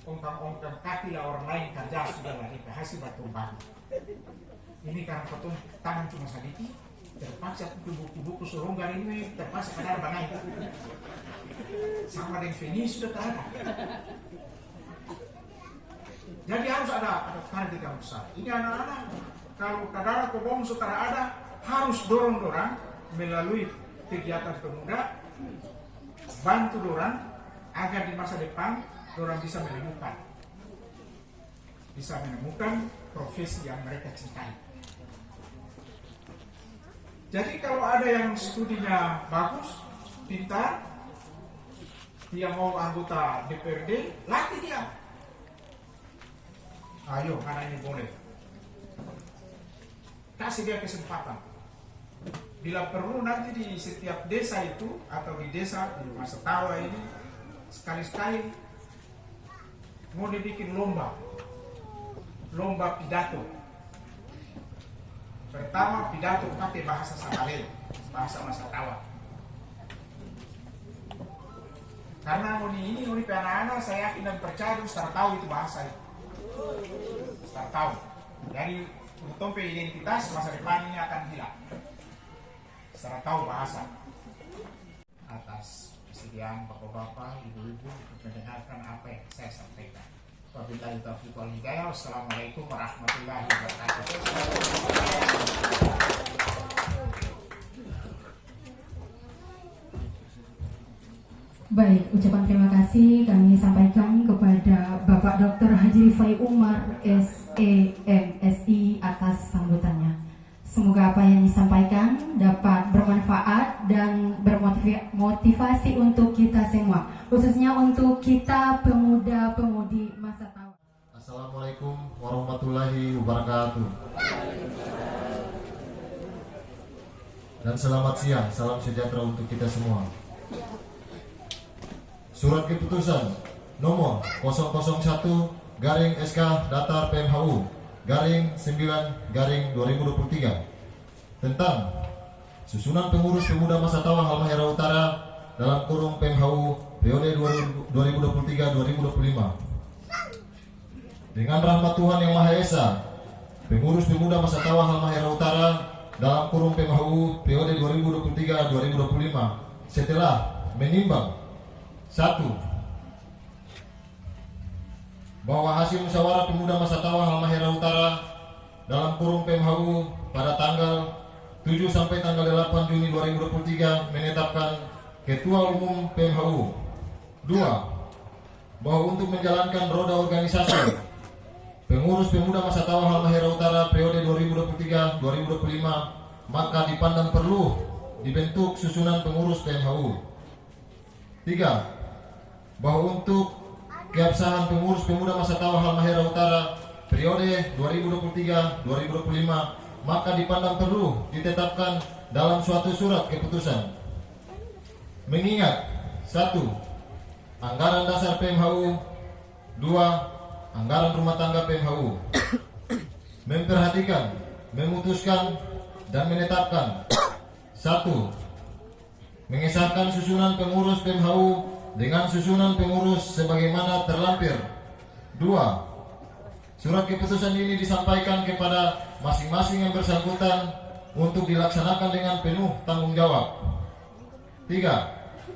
ongkang kaki lah orang lain kerja sudah lah hasil batu bagi. Ini karena potong tanam cuma sedikit, terpaksa buku-buku surunggar ini terpaksa kadar banai. Sama dengan feni sudah tak ada. Jadi harus ada target yang besar. Ini anak-anak kalau kadar kobong setelah ada harus dorong-dorong melalui kegiatan pemuda, bantu dorang agar di masa depan dorang bisa menemukan profesi yang mereka cintai. Jadi kalau ada yang studinya bagus, pintar, dia mau anggota DPRD, latih dia. Ayo, karena ini boleh. Kasih dia kesempatan. Bila perlu nanti di setiap desa itu atau di desa di Masatawa ini sekali-sekali mau dibikin lomba pidato. Pertama pidato pakai bahasa Sabalele, bahasa Masatawa. Karena ini anak-anak saya yakin dan percaya secara tahu itu bahasa itu. Secara tahu. Jadi untuk identitas masa depan ini akan hilang. Secara tahu bahasa. Atas kesediaan bapak-bapak, ibu-ibu mendengarkan apa yang saya sampaikan. Wabillahi taufiq wal hidayah. Wassalamualaikum warahmatullahi wabarakatuh. Baik, ucapan terima kasih kami sampaikan kepada Bapak Dr. Haji Rifai Umar SEMSI atas sambutannya. Semoga apa yang disampaikan dapat bermanfaat dan bermotivasi untuk kita semua, khususnya untuk kita pemuda-pemudi masa tua. Assalamualaikum warahmatullahi wabarakatuh. Dan selamat siang, salam sejahtera untuk kita semua. Surat keputusan nomor 001/SK Datar PMHU /9/2023 tentang susunan pengurus pemuda masa tua Halmahera Utara dalam kurung PMHU periode 2023-2025. Dengan rahmat Tuhan Yang Maha Esa, pengurus pemuda masa tua Halmahera Utara dalam kurung PMHU periode 2023-2025 setelah menimbang 1. Bahwa hasil musyawarah pemuda masa tua Halmahera Utara dalam kurung PMHU pada tanggal 7 sampai tanggal 8 Juni 2023 menetapkan Ketua Umum PMHU. 2. Bahwa untuk menjalankan roda organisasi pengurus pemuda masa tua Halmahera Utara periode 2023-2025 maka dipandang perlu dibentuk susunan pengurus PMHU. 3. Bahwa untuk keabsahan pengurus pemuda masa tua Halmahera Utara periode 2023-2025 maka dipandang perlu ditetapkan dalam suatu surat keputusan. Mengingat 1. Anggaran dasar PMHU. 2. Anggaran rumah tangga PMHU. Memperhatikan, memutuskan, dan menetapkan 1. Mengesahkan susunan pengurus PMHU dengan susunan pengurus sebagaimana terlampir. 2. Surat keputusan ini disampaikan kepada masing-masing yang bersangkutan untuk dilaksanakan dengan penuh tanggung jawab. 3.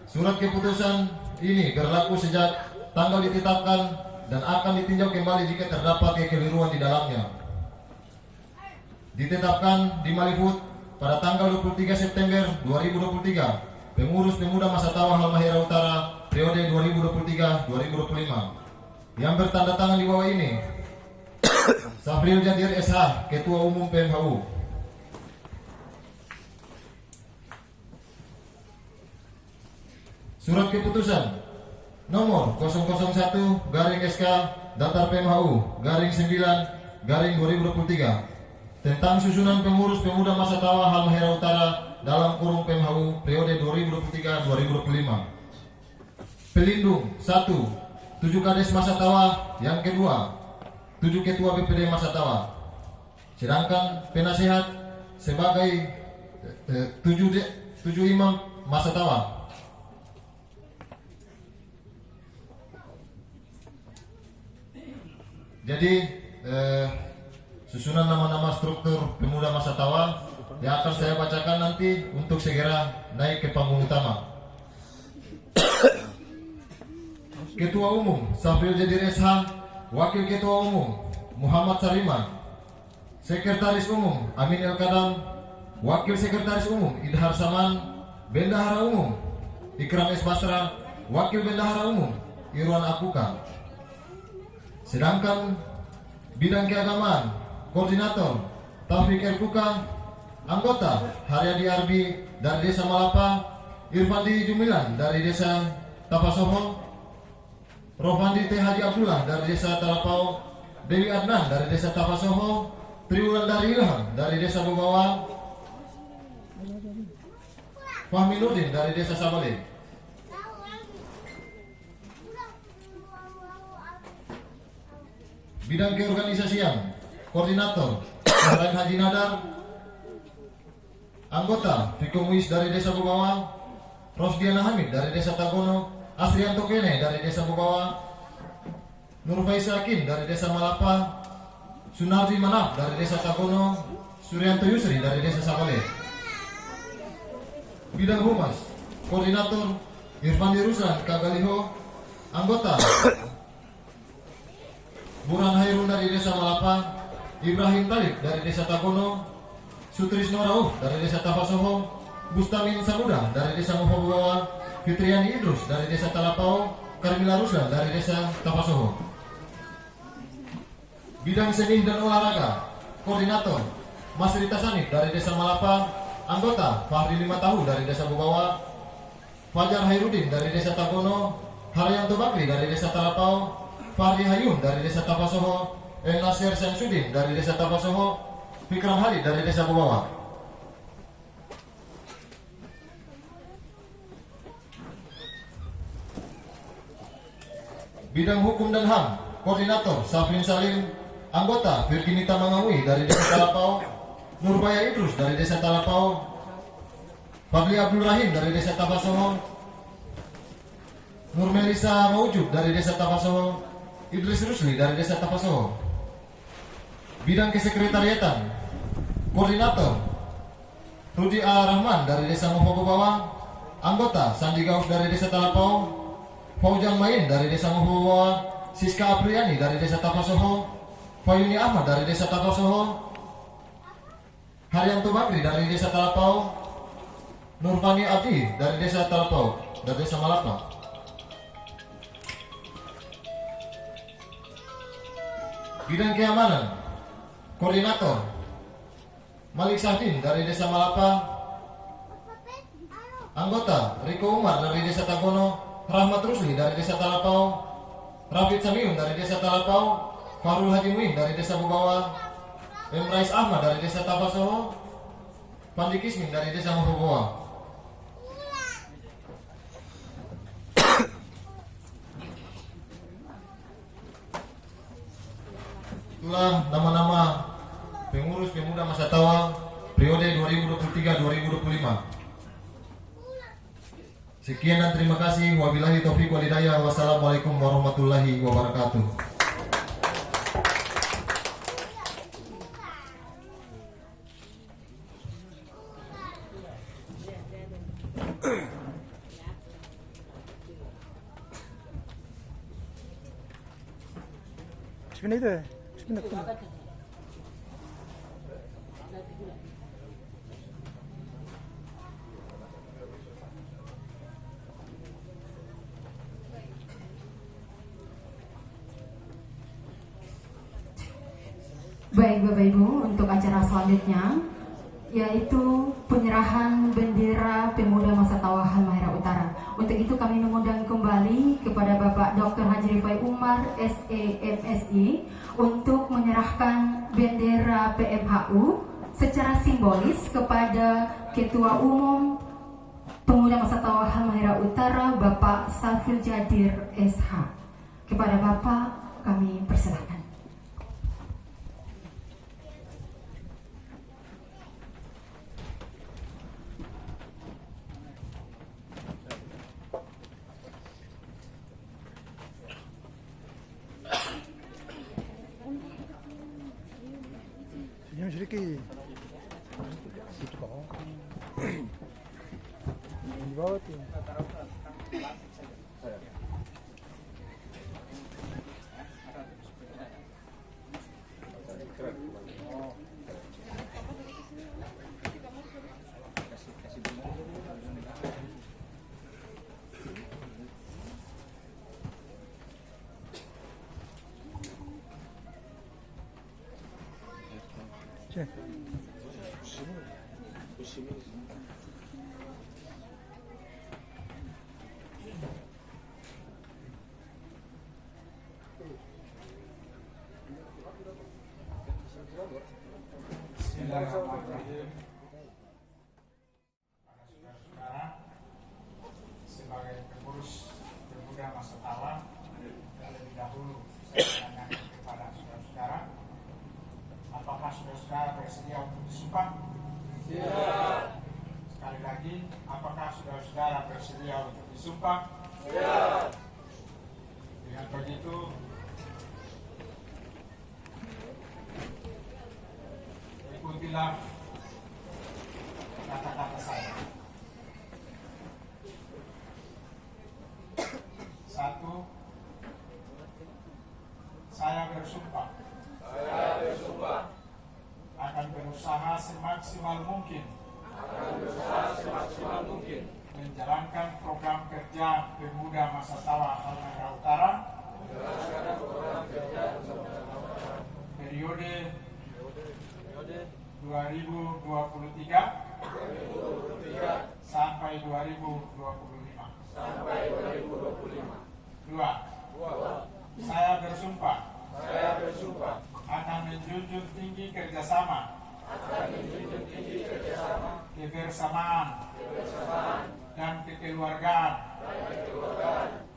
Surat keputusan ini berlaku sejak tanggal ditetapkan dan akan ditinjau kembali jika terdapat kekeliruan di dalamnya. Ditetapkan di Malifut pada tanggal 23 September 2023 pengurus pemuda masa tua Halmahera Utara periode 2023-2025 yang bertanda tangan di bawah ini. Safril Jadir SH, Ketua Umum PMHU. Surat keputusan nomor 001/SK Datar PMHU /9/2023 tentang susunan pengurus pemuda masa tua Halmahera Utara dalam kurung PMHU periode 2023-2025. Pelindung 1. 7 Kades masa tua. Yang kedua 7 Ketua BPD masa tua. Sedangkan penasehat sebagai 7 Imam masa tua. Jadi susunan nama-nama struktur pemuda masa tua yang akan saya bacakan nanti untuk segera naik ke panggung utama. Ketua Umum Safril Jadir SH, Wakil Ketua Umum Muhammad Sariman, Sekretaris Umum Amin El Kadam, Wakil Sekretaris Umum Idhar Saman, Bendahara Umum Ikram S. Basra, Wakil Bendahara Umum Irwan Apuka. Sedangkan bidang keagamaan Koordinator Taufik Erkuka, anggota Haryadi Arbi dari Desa Malapa, Irfandi Jumilan dari Desa Tapasoho, Rofandi T. Haji Abdullah dari Desa Talapau, Dewi Adnan dari Desa Tapasoho, Triwulan dari Ilham dari Desa Bobawa, Fahmi Nurdin dari Desa Sabale. Bidang keorganisasian, koordinator Selain Haji Nadar, anggota Fikomuis dari Desa Bubawa, Rosdiana Hamid dari Desa Tagono, Asrianto Kene dari Desa Bubawa, Nur Faisakin dari Desa Malapa, Sunardi Manaf dari Desa Tagono, Suryanto Yusri dari Desa Sabale. Bidang Humas, koordinator Irfan Ruslan Kagaliho, anggota Buran Hairun dari Desa Malapa, Ibrahim Talib dari Desa Tagono, Sutrisno Rauf dari Desa Tapasoho, Bustamin Samuda dari Desa Mufabubawa, Fitriani Idrus dari Desa Talapau, Karmila Ruslan dari Desa Tapasoho. Bidang seni dan olahraga, koordinator Mas Rita Sanif dari Desa Malapa, anggota Fahri 5 tahun dari Desa Bubawa, Fajar Hairudin dari Desa Tagono, Haryanto Bakri dari Desa Talapau, Fahri Hayun dari Desa Tapasoho, Nasir Syamsuddin dari Desa Tapasoho, Fikram Halid dari Desa Bubawa. Bidang hukum dan HAM, koordinator Safrin Salim, anggota Virginita Mangawi dari Desa Talapau, Nurbaya Idrus dari Desa Talapau, Fadli Abdul Rahim dari Desa Tapasoho, Nur Melisa Maujud dari Desa Tapasoho, Idris Rusli dari Desa Tapasoho. Bidang kesekretariatan, koordinator Rudi A. Rahman dari Desa Mufabubawa, anggota Sandi Gaus dari Desa Talapau, Faujang Main dari Desa Mufabubawa, Siska Apriani dari Desa Tapasoho, Fayuni Ahmad dari Desa Tapasoho, Haryanto Bakri dari Desa Talapau, Nurfani Abdi dari Desa Talapau dan Desa Malapa. Bidang keamanan, koordinator Malik Sahdin dari Desa Malapa, anggota Riko Umar dari Desa Tagono, Rahmat Rusli dari Desa Talapau, Rafid Samiun dari Desa Talapau, Farul Haji Muin dari Desa Bubawa, Rais Ahmad dari Desa Tapasoho, Pandi Kismin dari Desa Mufabubawa. Itulah nama-nama pengurus pemuda Masa Tawa periode 2023-2025. Sekian dan terima kasih. Wabillahi taufiq wal hidayah. Wassalamualaikum warahmatullahi wabarakatuh. Bismillah. Baik Bapak Ibu, untuk acara selanjutnya yaitu penyerahan bendera Pemuda Masa Tawa Halmahera Utara. Untuk itu kami mengundang kembali kepada Bapak Dr. Haji Rifai Umar SEMSI untuk menyerahkan bendera PMHU secara simbolis kepada Ketua Umum Pemuda Masa Tawa Halmahera Utara Bapak Safil Jadir SH. Kepada Bapak kami persilahkan. Senyum sedikit. Itu kok. Di bawah tuh. Cek. Bismillahirrahmanirrahim. Saudara-saudara, sebagai pengurus Pemuda Masa Tawa, terlebih dahulu saya menanyakan kepada saudara Apakah saudara-saudara bersedia untuk disumpah? Siap. Sekali lagi, apakah saudara-saudara bersedia untuk disumpah? Siap. Dengan begitu, ikutilah kata-kata saya. 1. Saya bersumpah akan berusaha semaksimal mungkin menjalankan program kerja Pemuda Masatawa Halmahera Utara periode 2023 sampai 2025. 2. Saya bersumpah akan menjunjung tinggi kerjasama, kebersamaan, dan kekeluargaan,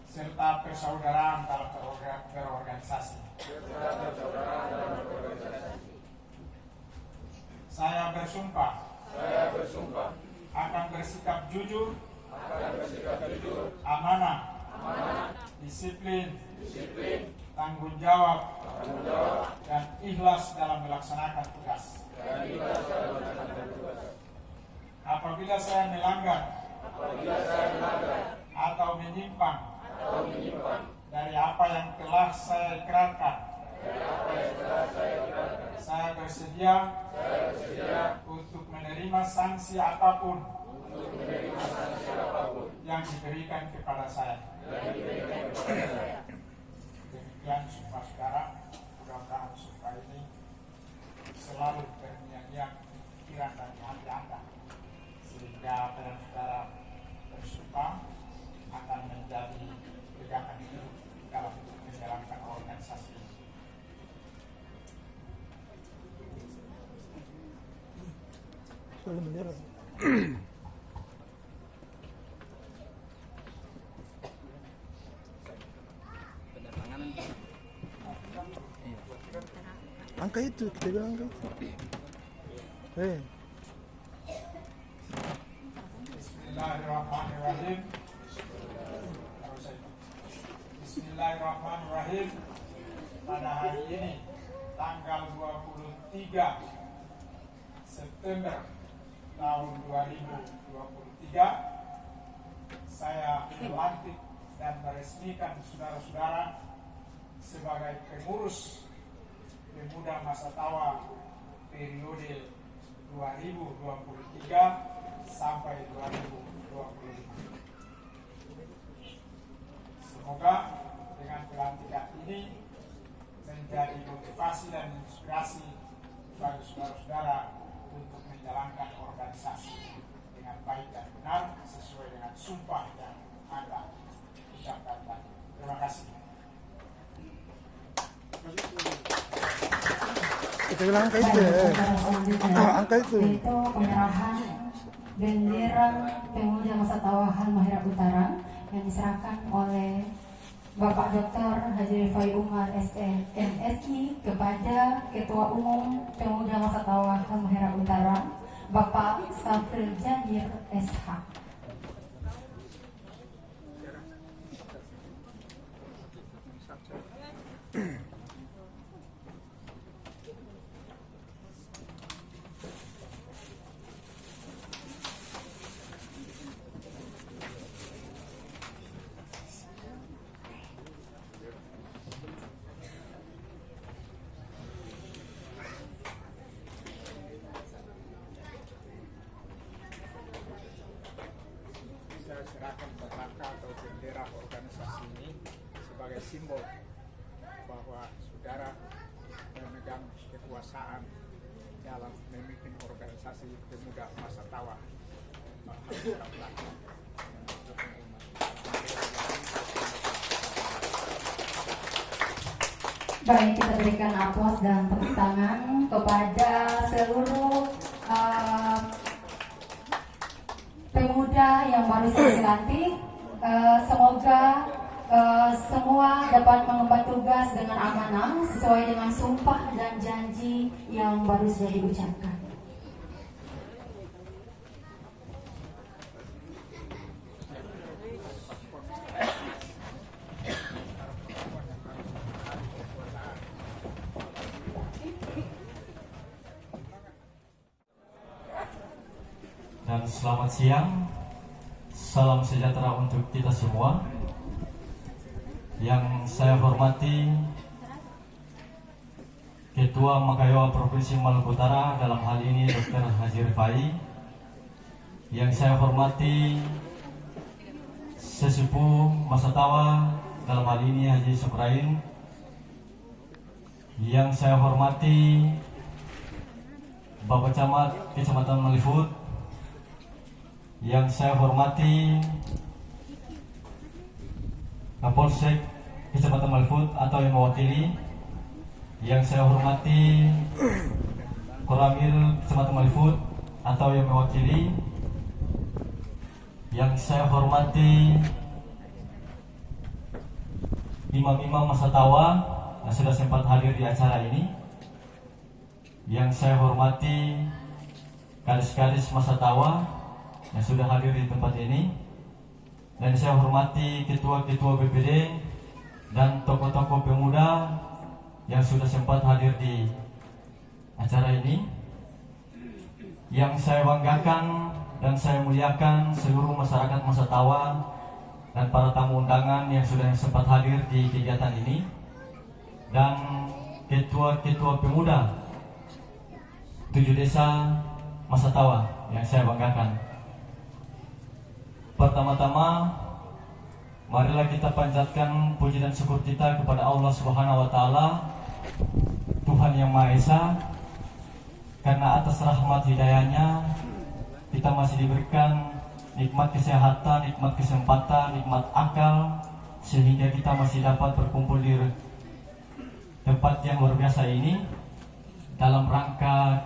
serta persaudaraan dalam berorganisasi. Saya bersumpah akan bersikap jujur, amanah, disiplin, tanggung jawab, dan ikhlas dalam melaksanakan tugas. Apabila saya melanggar atau menyimpang dari apa yang telah saya ikrarkan, saya bersedia untuk menerima sanksi apapun yang diberikan kepada saya. Demikian sumpah saudara, mudah-mudahan sumpah ini selalu bernyanyian pikiran dan hati Anda, sehingga apa yang saudara bersumpah akan menjadi pegangan hidup dalam menjalankan organisasi. Soalnya bendera. Angka itu, kita bilang angka itu. Bismillahirrahmanirrahim. Bismillahirrahmanirrahim. Pada hari ini, tanggal 23 September tahun 2023, saya melantik dan meresmikan saudara-saudara sebagai pengurus Pemuda Masatawa periode 2023 sampai 2025. Semoga dengan pelantikan ini menjadi motivasi dan inspirasi bagi saudara-saudara untuk menjalankan organisasi dengan baik dan benar sesuai dengan sumpah yang Anda ucapkan tadi. Terima kasih. Kita bilang angka itu angka itu. Yaitu penyerahan bendera Pemuda Masatawa Halmahera Utara yang diserahkan oleh Bapak Dr. Haji Rifai Umar SMSI kepada Ketua Umum Pemuda Masatawa Halmahera Utara Bapak Safril Jandir SH. Saya serahkan petakan atau bendera organisasi ini sebagai simbol bahwa saudara memegang kekuasaan dalam memimpin organisasi Pemuda Masatawa. Baik, kita berikan aplaus dan tepuk tangan kepada seluruh pemuda yang baru saja dilantik. Semoga semua dapat mengemban tugas dengan amanah sesuai dengan sumpah dan janji yang baru saja diucapkan. Dan selamat siang, salam sejahtera untuk kita semua. Yang saya hormati Ketua Makayawa Provinsi Maluku Utara, dalam hal ini Dr. Haji Rifai. Yang saya hormati Sesepuh Masatawa, dalam hal ini Haji Sukrain. Yang saya hormati Bapak Camat Kecamatan Malifut. Yang saya hormati Kapolsek Kecamatan Malifut atau yang mewakili. Yang saya hormati Koramil Kecamatan Malifut atau yang mewakili. Yang saya hormati imam-imam Masatawa yang sudah sempat hadir di acara ini. Yang saya hormati kadis-kadis Masatawa yang sudah hadir di tempat ini. Dan saya hormati ketua-ketua BPD dan tokoh-tokoh pemuda yang sudah sempat hadir di acara ini. Yang saya banggakan dan saya muliakan seluruh masyarakat Masatawa dan para tamu undangan yang sudah sempat hadir di kegiatan ini, dan ketua-ketua pemuda 7 desa Masatawa yang saya banggakan. Pertama-tama, marilah kita panjatkan puji dan syukur kita kepada Allah Subhanahu wa Ta'ala, Tuhan yang Maha Esa, karena atas rahmat hidayahnya kita masih diberikan nikmat kesehatan, nikmat kesempatan, nikmat akal, sehingga kita masih dapat berkumpul di tempat yang luar biasa ini dalam rangka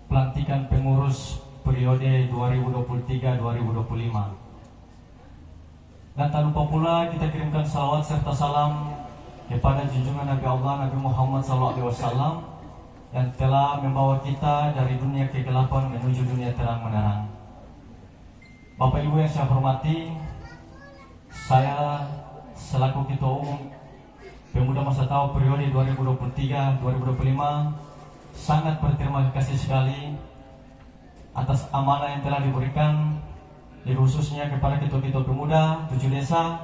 pelantikan pengurus periode 2023-2025. Dan tak lupa pula kita kirimkan salawat serta salam kepada junjungan Nabi Allah Nabi Muhammad SAW yang telah membawa kita dari dunia kegelapan menuju dunia terang menerang. Bapak Ibu yang saya hormati, saya selaku Ketua Umum Pemuda Masatawa periode 2023-2025 sangat berterima kasih sekali atas amanah yang telah diberikan, khususnya kepada ketua-ketua pemuda 7 desa,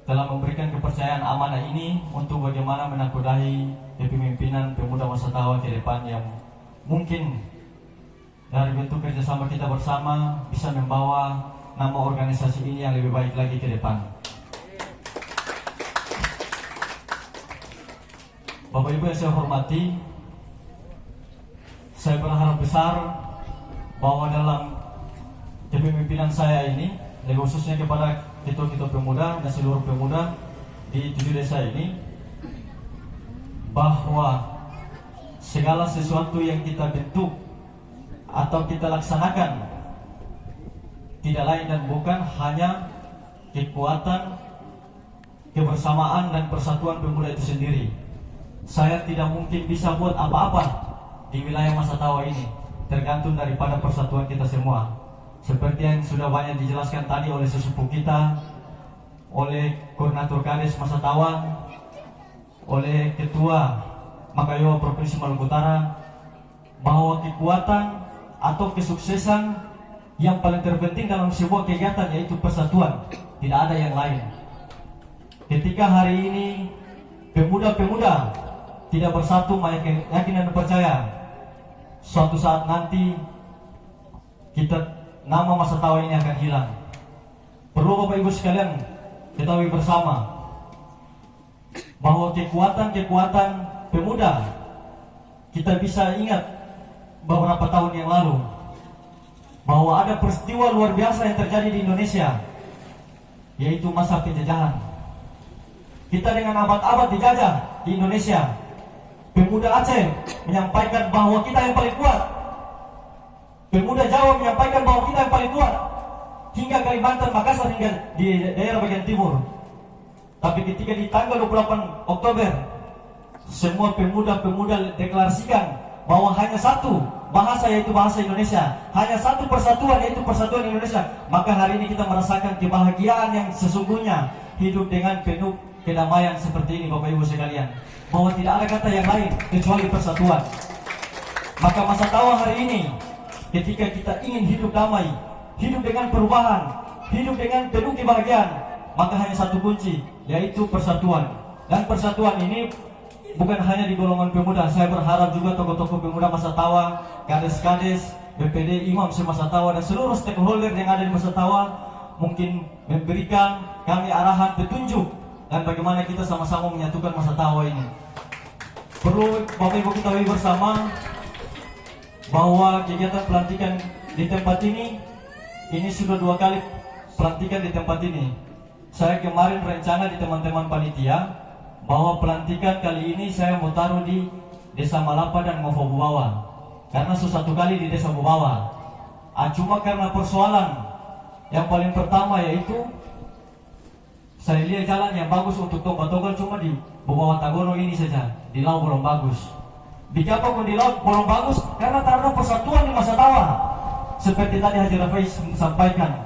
telah memberikan kepercayaan amanah ini untuk bagaimana menakodai kepemimpinan pemuda Masatawa ke depan, yang mungkin dari bentuk kerjasama kita bersama bisa membawa nama organisasi ini yang lebih baik lagi ke depan. Bapak Ibu yang saya hormati, saya berharap besar bahwa dalam kepemimpinan saya ini, khususnya kepada ketua-ketua pemuda dan seluruh pemuda di 7 desa ini, bahwa segala sesuatu yang kita bentuk atau kita laksanakan tidak lain dan bukan hanya kekuatan, kebersamaan dan persatuan pemuda itu sendiri. Saya tidak mungkin bisa buat apa-apa di wilayah Masatawa ini, tergantung daripada persatuan kita semua. Seperti yang sudah banyak dijelaskan tadi oleh sesepuh kita, oleh Koordinator Kades Masatawa, oleh Ketua Makayawa Provinsi Maluku Utara, bahwa kekuatan atau kesuksesan yang paling terpenting dalam sebuah kegiatan yaitu persatuan, tidak ada yang lain. Ketika hari ini pemuda-pemuda tidak bersatu, yakin dan percaya suatu saat nanti nama Masatawa ini akan hilang. Perlu Bapak Ibu sekalian ketahui bersama bahwa kekuatan pemuda, kita bisa ingat beberapa tahun yang lalu bahwa ada peristiwa luar biasa yang terjadi di Indonesia, yaitu masa penjajahan. Kita dengan abad-abad dijajah di Indonesia. Pemuda Aceh menyampaikan bahwa kita yang paling kuat. Pemuda Jawa menyampaikan bahwa kita yang paling kuat. hingga Kalimantan, Makassar, hingga di daerah bagian timur. Tapi ketika di tanggal 28 Oktober semua pemuda-pemuda deklarasikan bahwa hanya satu bahasa, yaitu bahasa Indonesia, hanya satu persatuan, yaitu persatuan Indonesia, maka hari ini kita merasakan kebahagiaan yang sesungguhnya, hidup dengan penuh kedamaian seperti ini Bapak Ibu sekalian, bahwa tidak ada kata yang lain kecuali persatuan. Maka masa tawa hari ini, ketika kita ingin hidup damai, hidup dengan perubahan, hidup dengan penuh kebahagiaan, maka hanya satu kunci, yaitu persatuan. Dan persatuan ini bukan hanya di golongan pemuda. Saya berharap juga tokoh-tokoh pemuda Masa Tawa, kades-kades, BPD, imam semasa Tawa, dan seluruh stakeholder yang ada di Masa Tawa mungkin memberikan kami arahan, petunjuk, dan bagaimana kita sama-sama menyatukan Masa Tawa ini. Perlu Bapak Ibu ketahui bersama bahwa kegiatan pelantikan di tempat ini sudah 2 kali pelantikan di tempat ini. Saya kemarin rencana di teman-teman panitia bahwa pelantikan kali ini saya mau taruh di Desa Malapa dan Movo Bubawa, karena satu kali di Desa Bubawa. Cuma karena persoalan yang paling pertama, yaitu saya lihat jalan yang bagus untuk Toba-Togol cuma di Bubawa Tagono ini saja, di laut belum bagus. Di Kapau pun di laut belum bagus karena tak ada persatuan di Masa Tawa. Seperti tadi Haji Rafai sampaikan,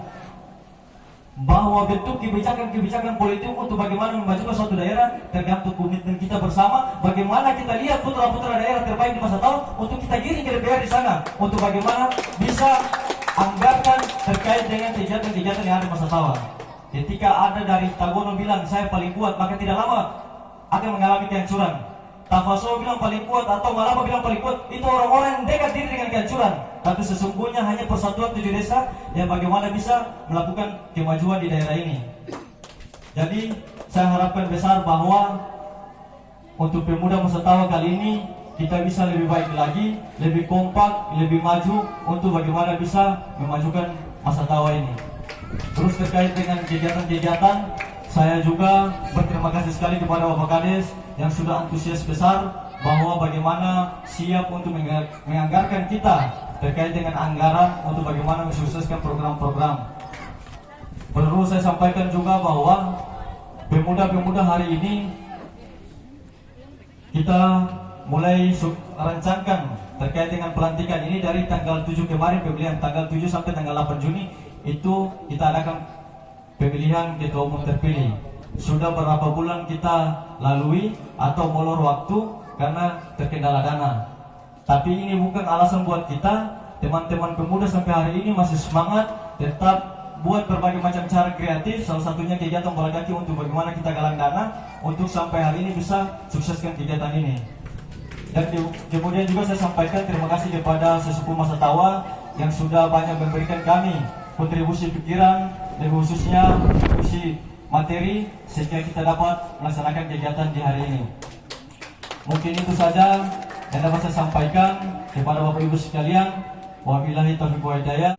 bahwa bentuk kebijakan-kebijakan politik untuk bagaimana memajukan suatu daerah tergantung komitmen kita bersama. Bagaimana kita lihat putra-putra daerah terbaik di Masa Tawa untuk kita giring ke DPR di sana, untuk bagaimana bisa anggarkan terkait dengan kegiatan-kegiatan yang ada di Masa Tawa. Ketika ada dari Tagono bilang saya paling kuat, maka tidak lama akan mengalami kehancuran. Tafaso bilang paling kuat atau Malapa bilang paling kuat, itu orang-orang yang dekat diri dengan kehancuran. Tapi sesungguhnya hanya persatuan 7 desa yang bagaimana bisa melakukan kemajuan di daerah ini. Jadi saya harapkan besar bahwa untuk pemuda Masa Tawa kali ini kita bisa lebih baik lagi, lebih kompak, lebih maju untuk bagaimana bisa memajukan Masa Tawa ini. Terus terkait dengan kegiatan-kegiatan, saya juga berterima kasih sekali kepada Bapak Kades yang sudah antusias besar bahwa bagaimana siap untuk menganggarkan kita terkait dengan anggaran untuk bagaimana mensukseskan program-program. Perlu saya sampaikan juga bahwa pemuda-pemuda hari ini kita mulai rancangkan terkait dengan pelantikan ini dari tanggal 7 kemarin, pemilihan tanggal 7 sampai tanggal 8 Juni itu kita adakan pemilihan ketua umum terpilih. Sudah berapa bulan kita lalui atau molor waktu karena terkendala dana. Tapi ini bukan alasan buat kita, teman-teman pemuda sampai hari ini masih semangat, tetap buat berbagai macam cara kreatif. Salah satunya kegiatan bola kaki untuk bagaimana kita galang dana untuk sampai hari ini bisa sukseskan kegiatan ini. Dan kemudian juga saya sampaikan terima kasih kepada sesepuh Masa Tawa yang sudah banyak memberikan kami kontribusi pikiran, dan khususnya kontribusi materi sehingga kita dapat melaksanakan kegiatan di hari ini. Mungkin itu saja yang dapat saya sampaikan kepada Bapak Ibu sekalian. Wabillahi taufiq wal hidayah.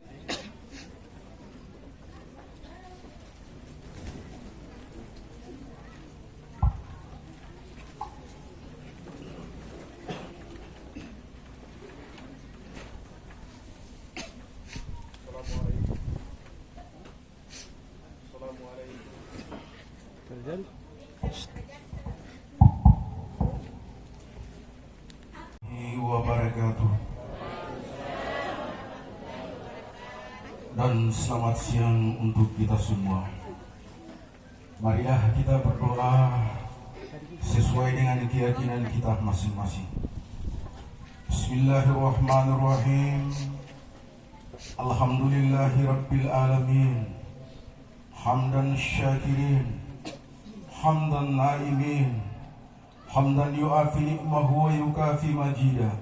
Wabarakatuh. Dan selamat siang untuk kita semua. Marilah kita berdoa sesuai dengan keyakinan kita masing-masing. Bismillahirrahmanirrahim. Alhamdulillahi Rabbil Alamin. Hamdan syakirin, hamdan naimin, hamdan yu'afi ni'mahu wa yukafi majidah.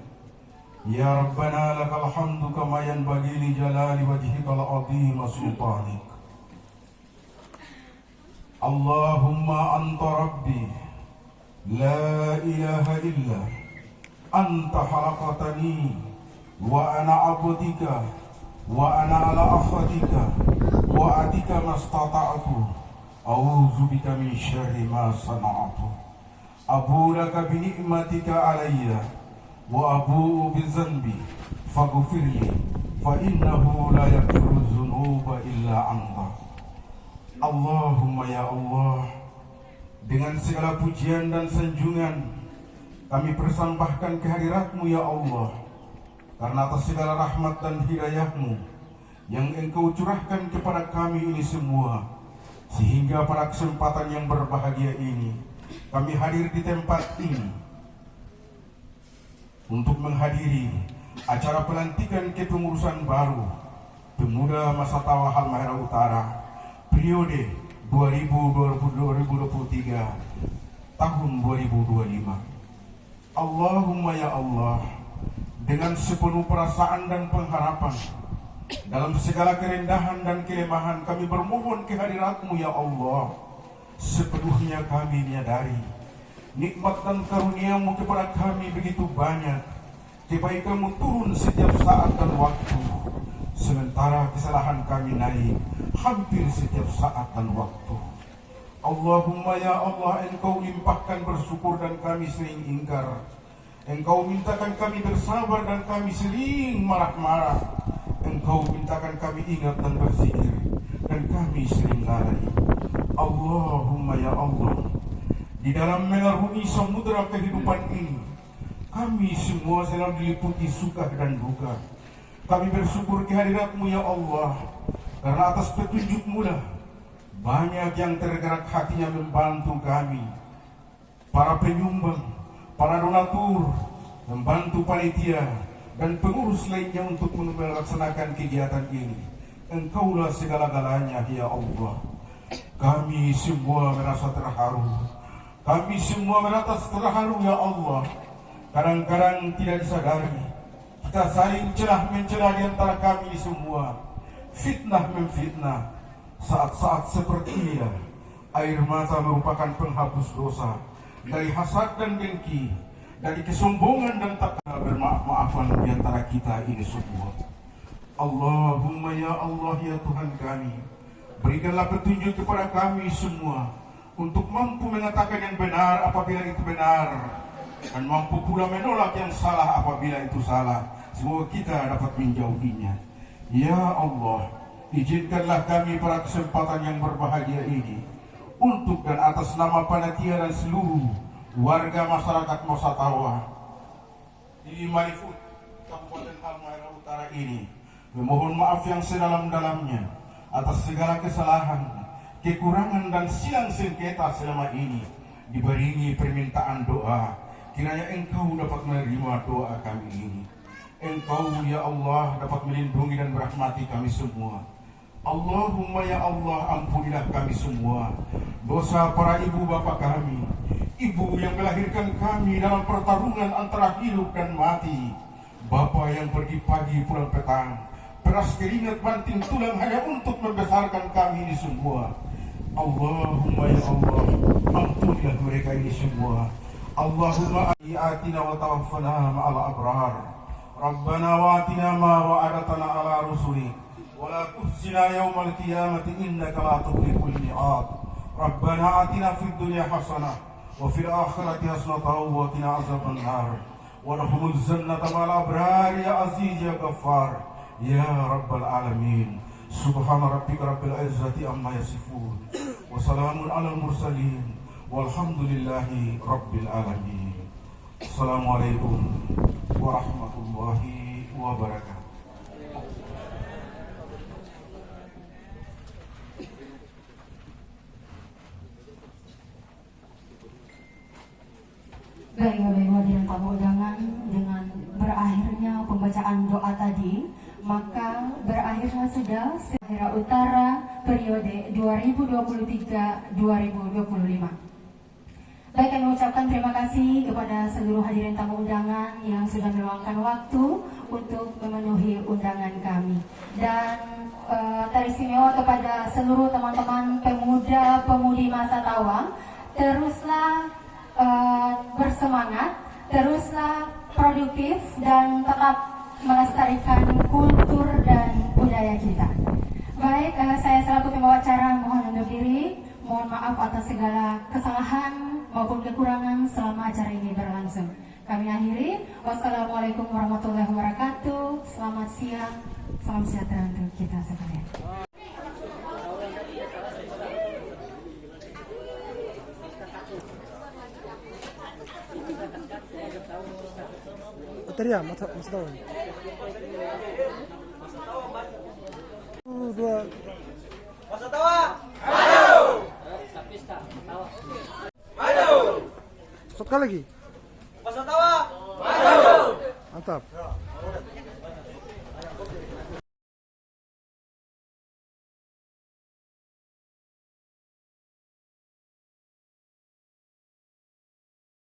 Ya Rabbana lakal hamdu kama yanbaghi li jalali wajhikal azim sultanik. Allahumma anta rabbi la ilaha illa anta khalaqtani wa ana abdika wa ana ala akhadika wa atika mastata'tu a'udzu bika min syarri ma sana'tu. Abu laka bi ni'matika alayya wa abu bi zanbi faghfirli فإنه لا يغفر الذنوب إلا أنت. Allahumma ya Allah, dengan segala pujian dan sanjungan kami persembahkan kehadirat-Mu ya Allah, karena atas segala rahmat dan hidayah-Mu yang Engkau curahkan kepada kami ini semua, sehingga pada kesempatan yang berbahagia ini kami hadir di tempat ini untuk menghadiri acara pelantikan kepengurusan baru Pemuda Masa Tawa Halmahera Utara periode 2023 tahun 2025. Allahumma ya Allah, dengan sepenuh perasaan dan pengharapan, dalam segala kerendahan dan kelemahan kami bermohon kehadirat-Mu ya Allah. Sepenuhnya kami menyadari nikmat dan karunia-Mu kepada kami begitu banyak. Kebaikan-Mu turun setiap saat dan waktu, sementara kesalahan kami naik hampir setiap saat dan waktu. Allahumma ya Allah, Engkau limpahkan bersyukur dan kami sering ingkar. Engkau mintakan kami bersabar dan kami sering marah-marah. Engkau mintakan kami ingat dan berzikir dan kami sering lalai. Allahumma ya Allah, di dalam mengarungi samudera kehidupan ini, kami semua sedang diliputi suka dan duka. Kami bersyukur kehadirat-Mu ya Allah, karena atas petunjuk-Mu lah banyak yang tergerak hatinya membantu kami. Para penyumbang, para donatur, membantu panitia dan pengurus lainnya untuk melaksanakan kegiatan ini. Engkaulah segala-galanya ya Allah. Kami semua merasa terharu. Kami semua merasa terharu ya Allah. Kadang-kadang tidak disadari, kita saling celah-mencelah di antara kami semua. Fitnah memfitnah. Saat-saat seperti ini, air mata merupakan penghapus dosa. Dari hasad dan dengki, dari kesombongan dan tak bermaaf-maafan di antara kita ini semua. Allahumma ya Allah ya Tuhan kami, berikanlah petunjuk kepada kami semua untuk mampu mengatakan yang benar apabila itu benar, dan mampu pula menolak yang salah apabila itu salah. Semoga kita dapat menjauhinya. Ya Allah, izinkanlah kami pada kesempatan yang berbahagia ini, untuk dan atas nama panitia dan seluruh warga masyarakat Masa Tawa di Malifut, Kabupaten Halmahera Utara ini, memohon maaf yang sedalam-dalamnya atas segala kesalahan, kekurangan dan silang sengketa selama ini. Diberingi permintaan doa, kiranya Engkau dapat menerima doa kami ini. Engkau ya Allah dapat melindungi dan merahmati kami semua. Allahumma ya Allah, ampunilah kami semua dosa para ibu bapak kami, ibu yang melahirkan kami dalam pertarungan antara hidup dan mati, bapak yang pergi pagi pulang petang, peras keringat banting tulang hanya untuk membesarkan kami ini semua. Allahumma ya Allah, ampunilah mereka ini semua. Allahumma atina wa tawaffana ma'al abrar. Rabbana wa atina ma wa'adatana ala rusulik wa la tuhzina yawmal qiyamati innaka la tukhliqul mi'ad. Rabbana atina fid dunya hasanah wa fil akhirati hasanah wa qina azaban nar. Wa lahumuz jannata ma'al abrar ya aziz ya ghaffar ya rabbal alamin. Subhana rabbika rabbil izzati amma yasifun wa salamun alal mursalin walhamdulillahi rabbil alamin. Assalamualaikum warahmatullahi wabarakatuh. Baik, hadirin tamu undangan, dengan berakhirnya pembacaan doa tadi, maka berakhirnya sudah Halmahera Utara periode 2023-2025. Baik, kami mengucapkan terima kasih kepada seluruh hadirin tamu undangan yang sudah meluangkan waktu untuk memenuhi undangan kami. Dan teristimewa kepada seluruh teman-teman pemuda-pemudi Masa Tawa, teruslah bersemangat, teruslah produktif dan tetap melestarikan kultur dan budaya kita. Baik, saya selaku pembawa acara mohon undur diri. Mohon maaf maaf atas segala kesalahan maupun kekurangan selama acara ini berlangsung. Kami akhiri. Wassalamualaikum warahmatullahi wabarakatuh. Selamat siang, salam sejahtera untuk kita sekalian. Bateria, masa tahu. Dua. Masa tawa. Maju. Maju. Sekali lagi. Masa tawa. Maju. Mantap.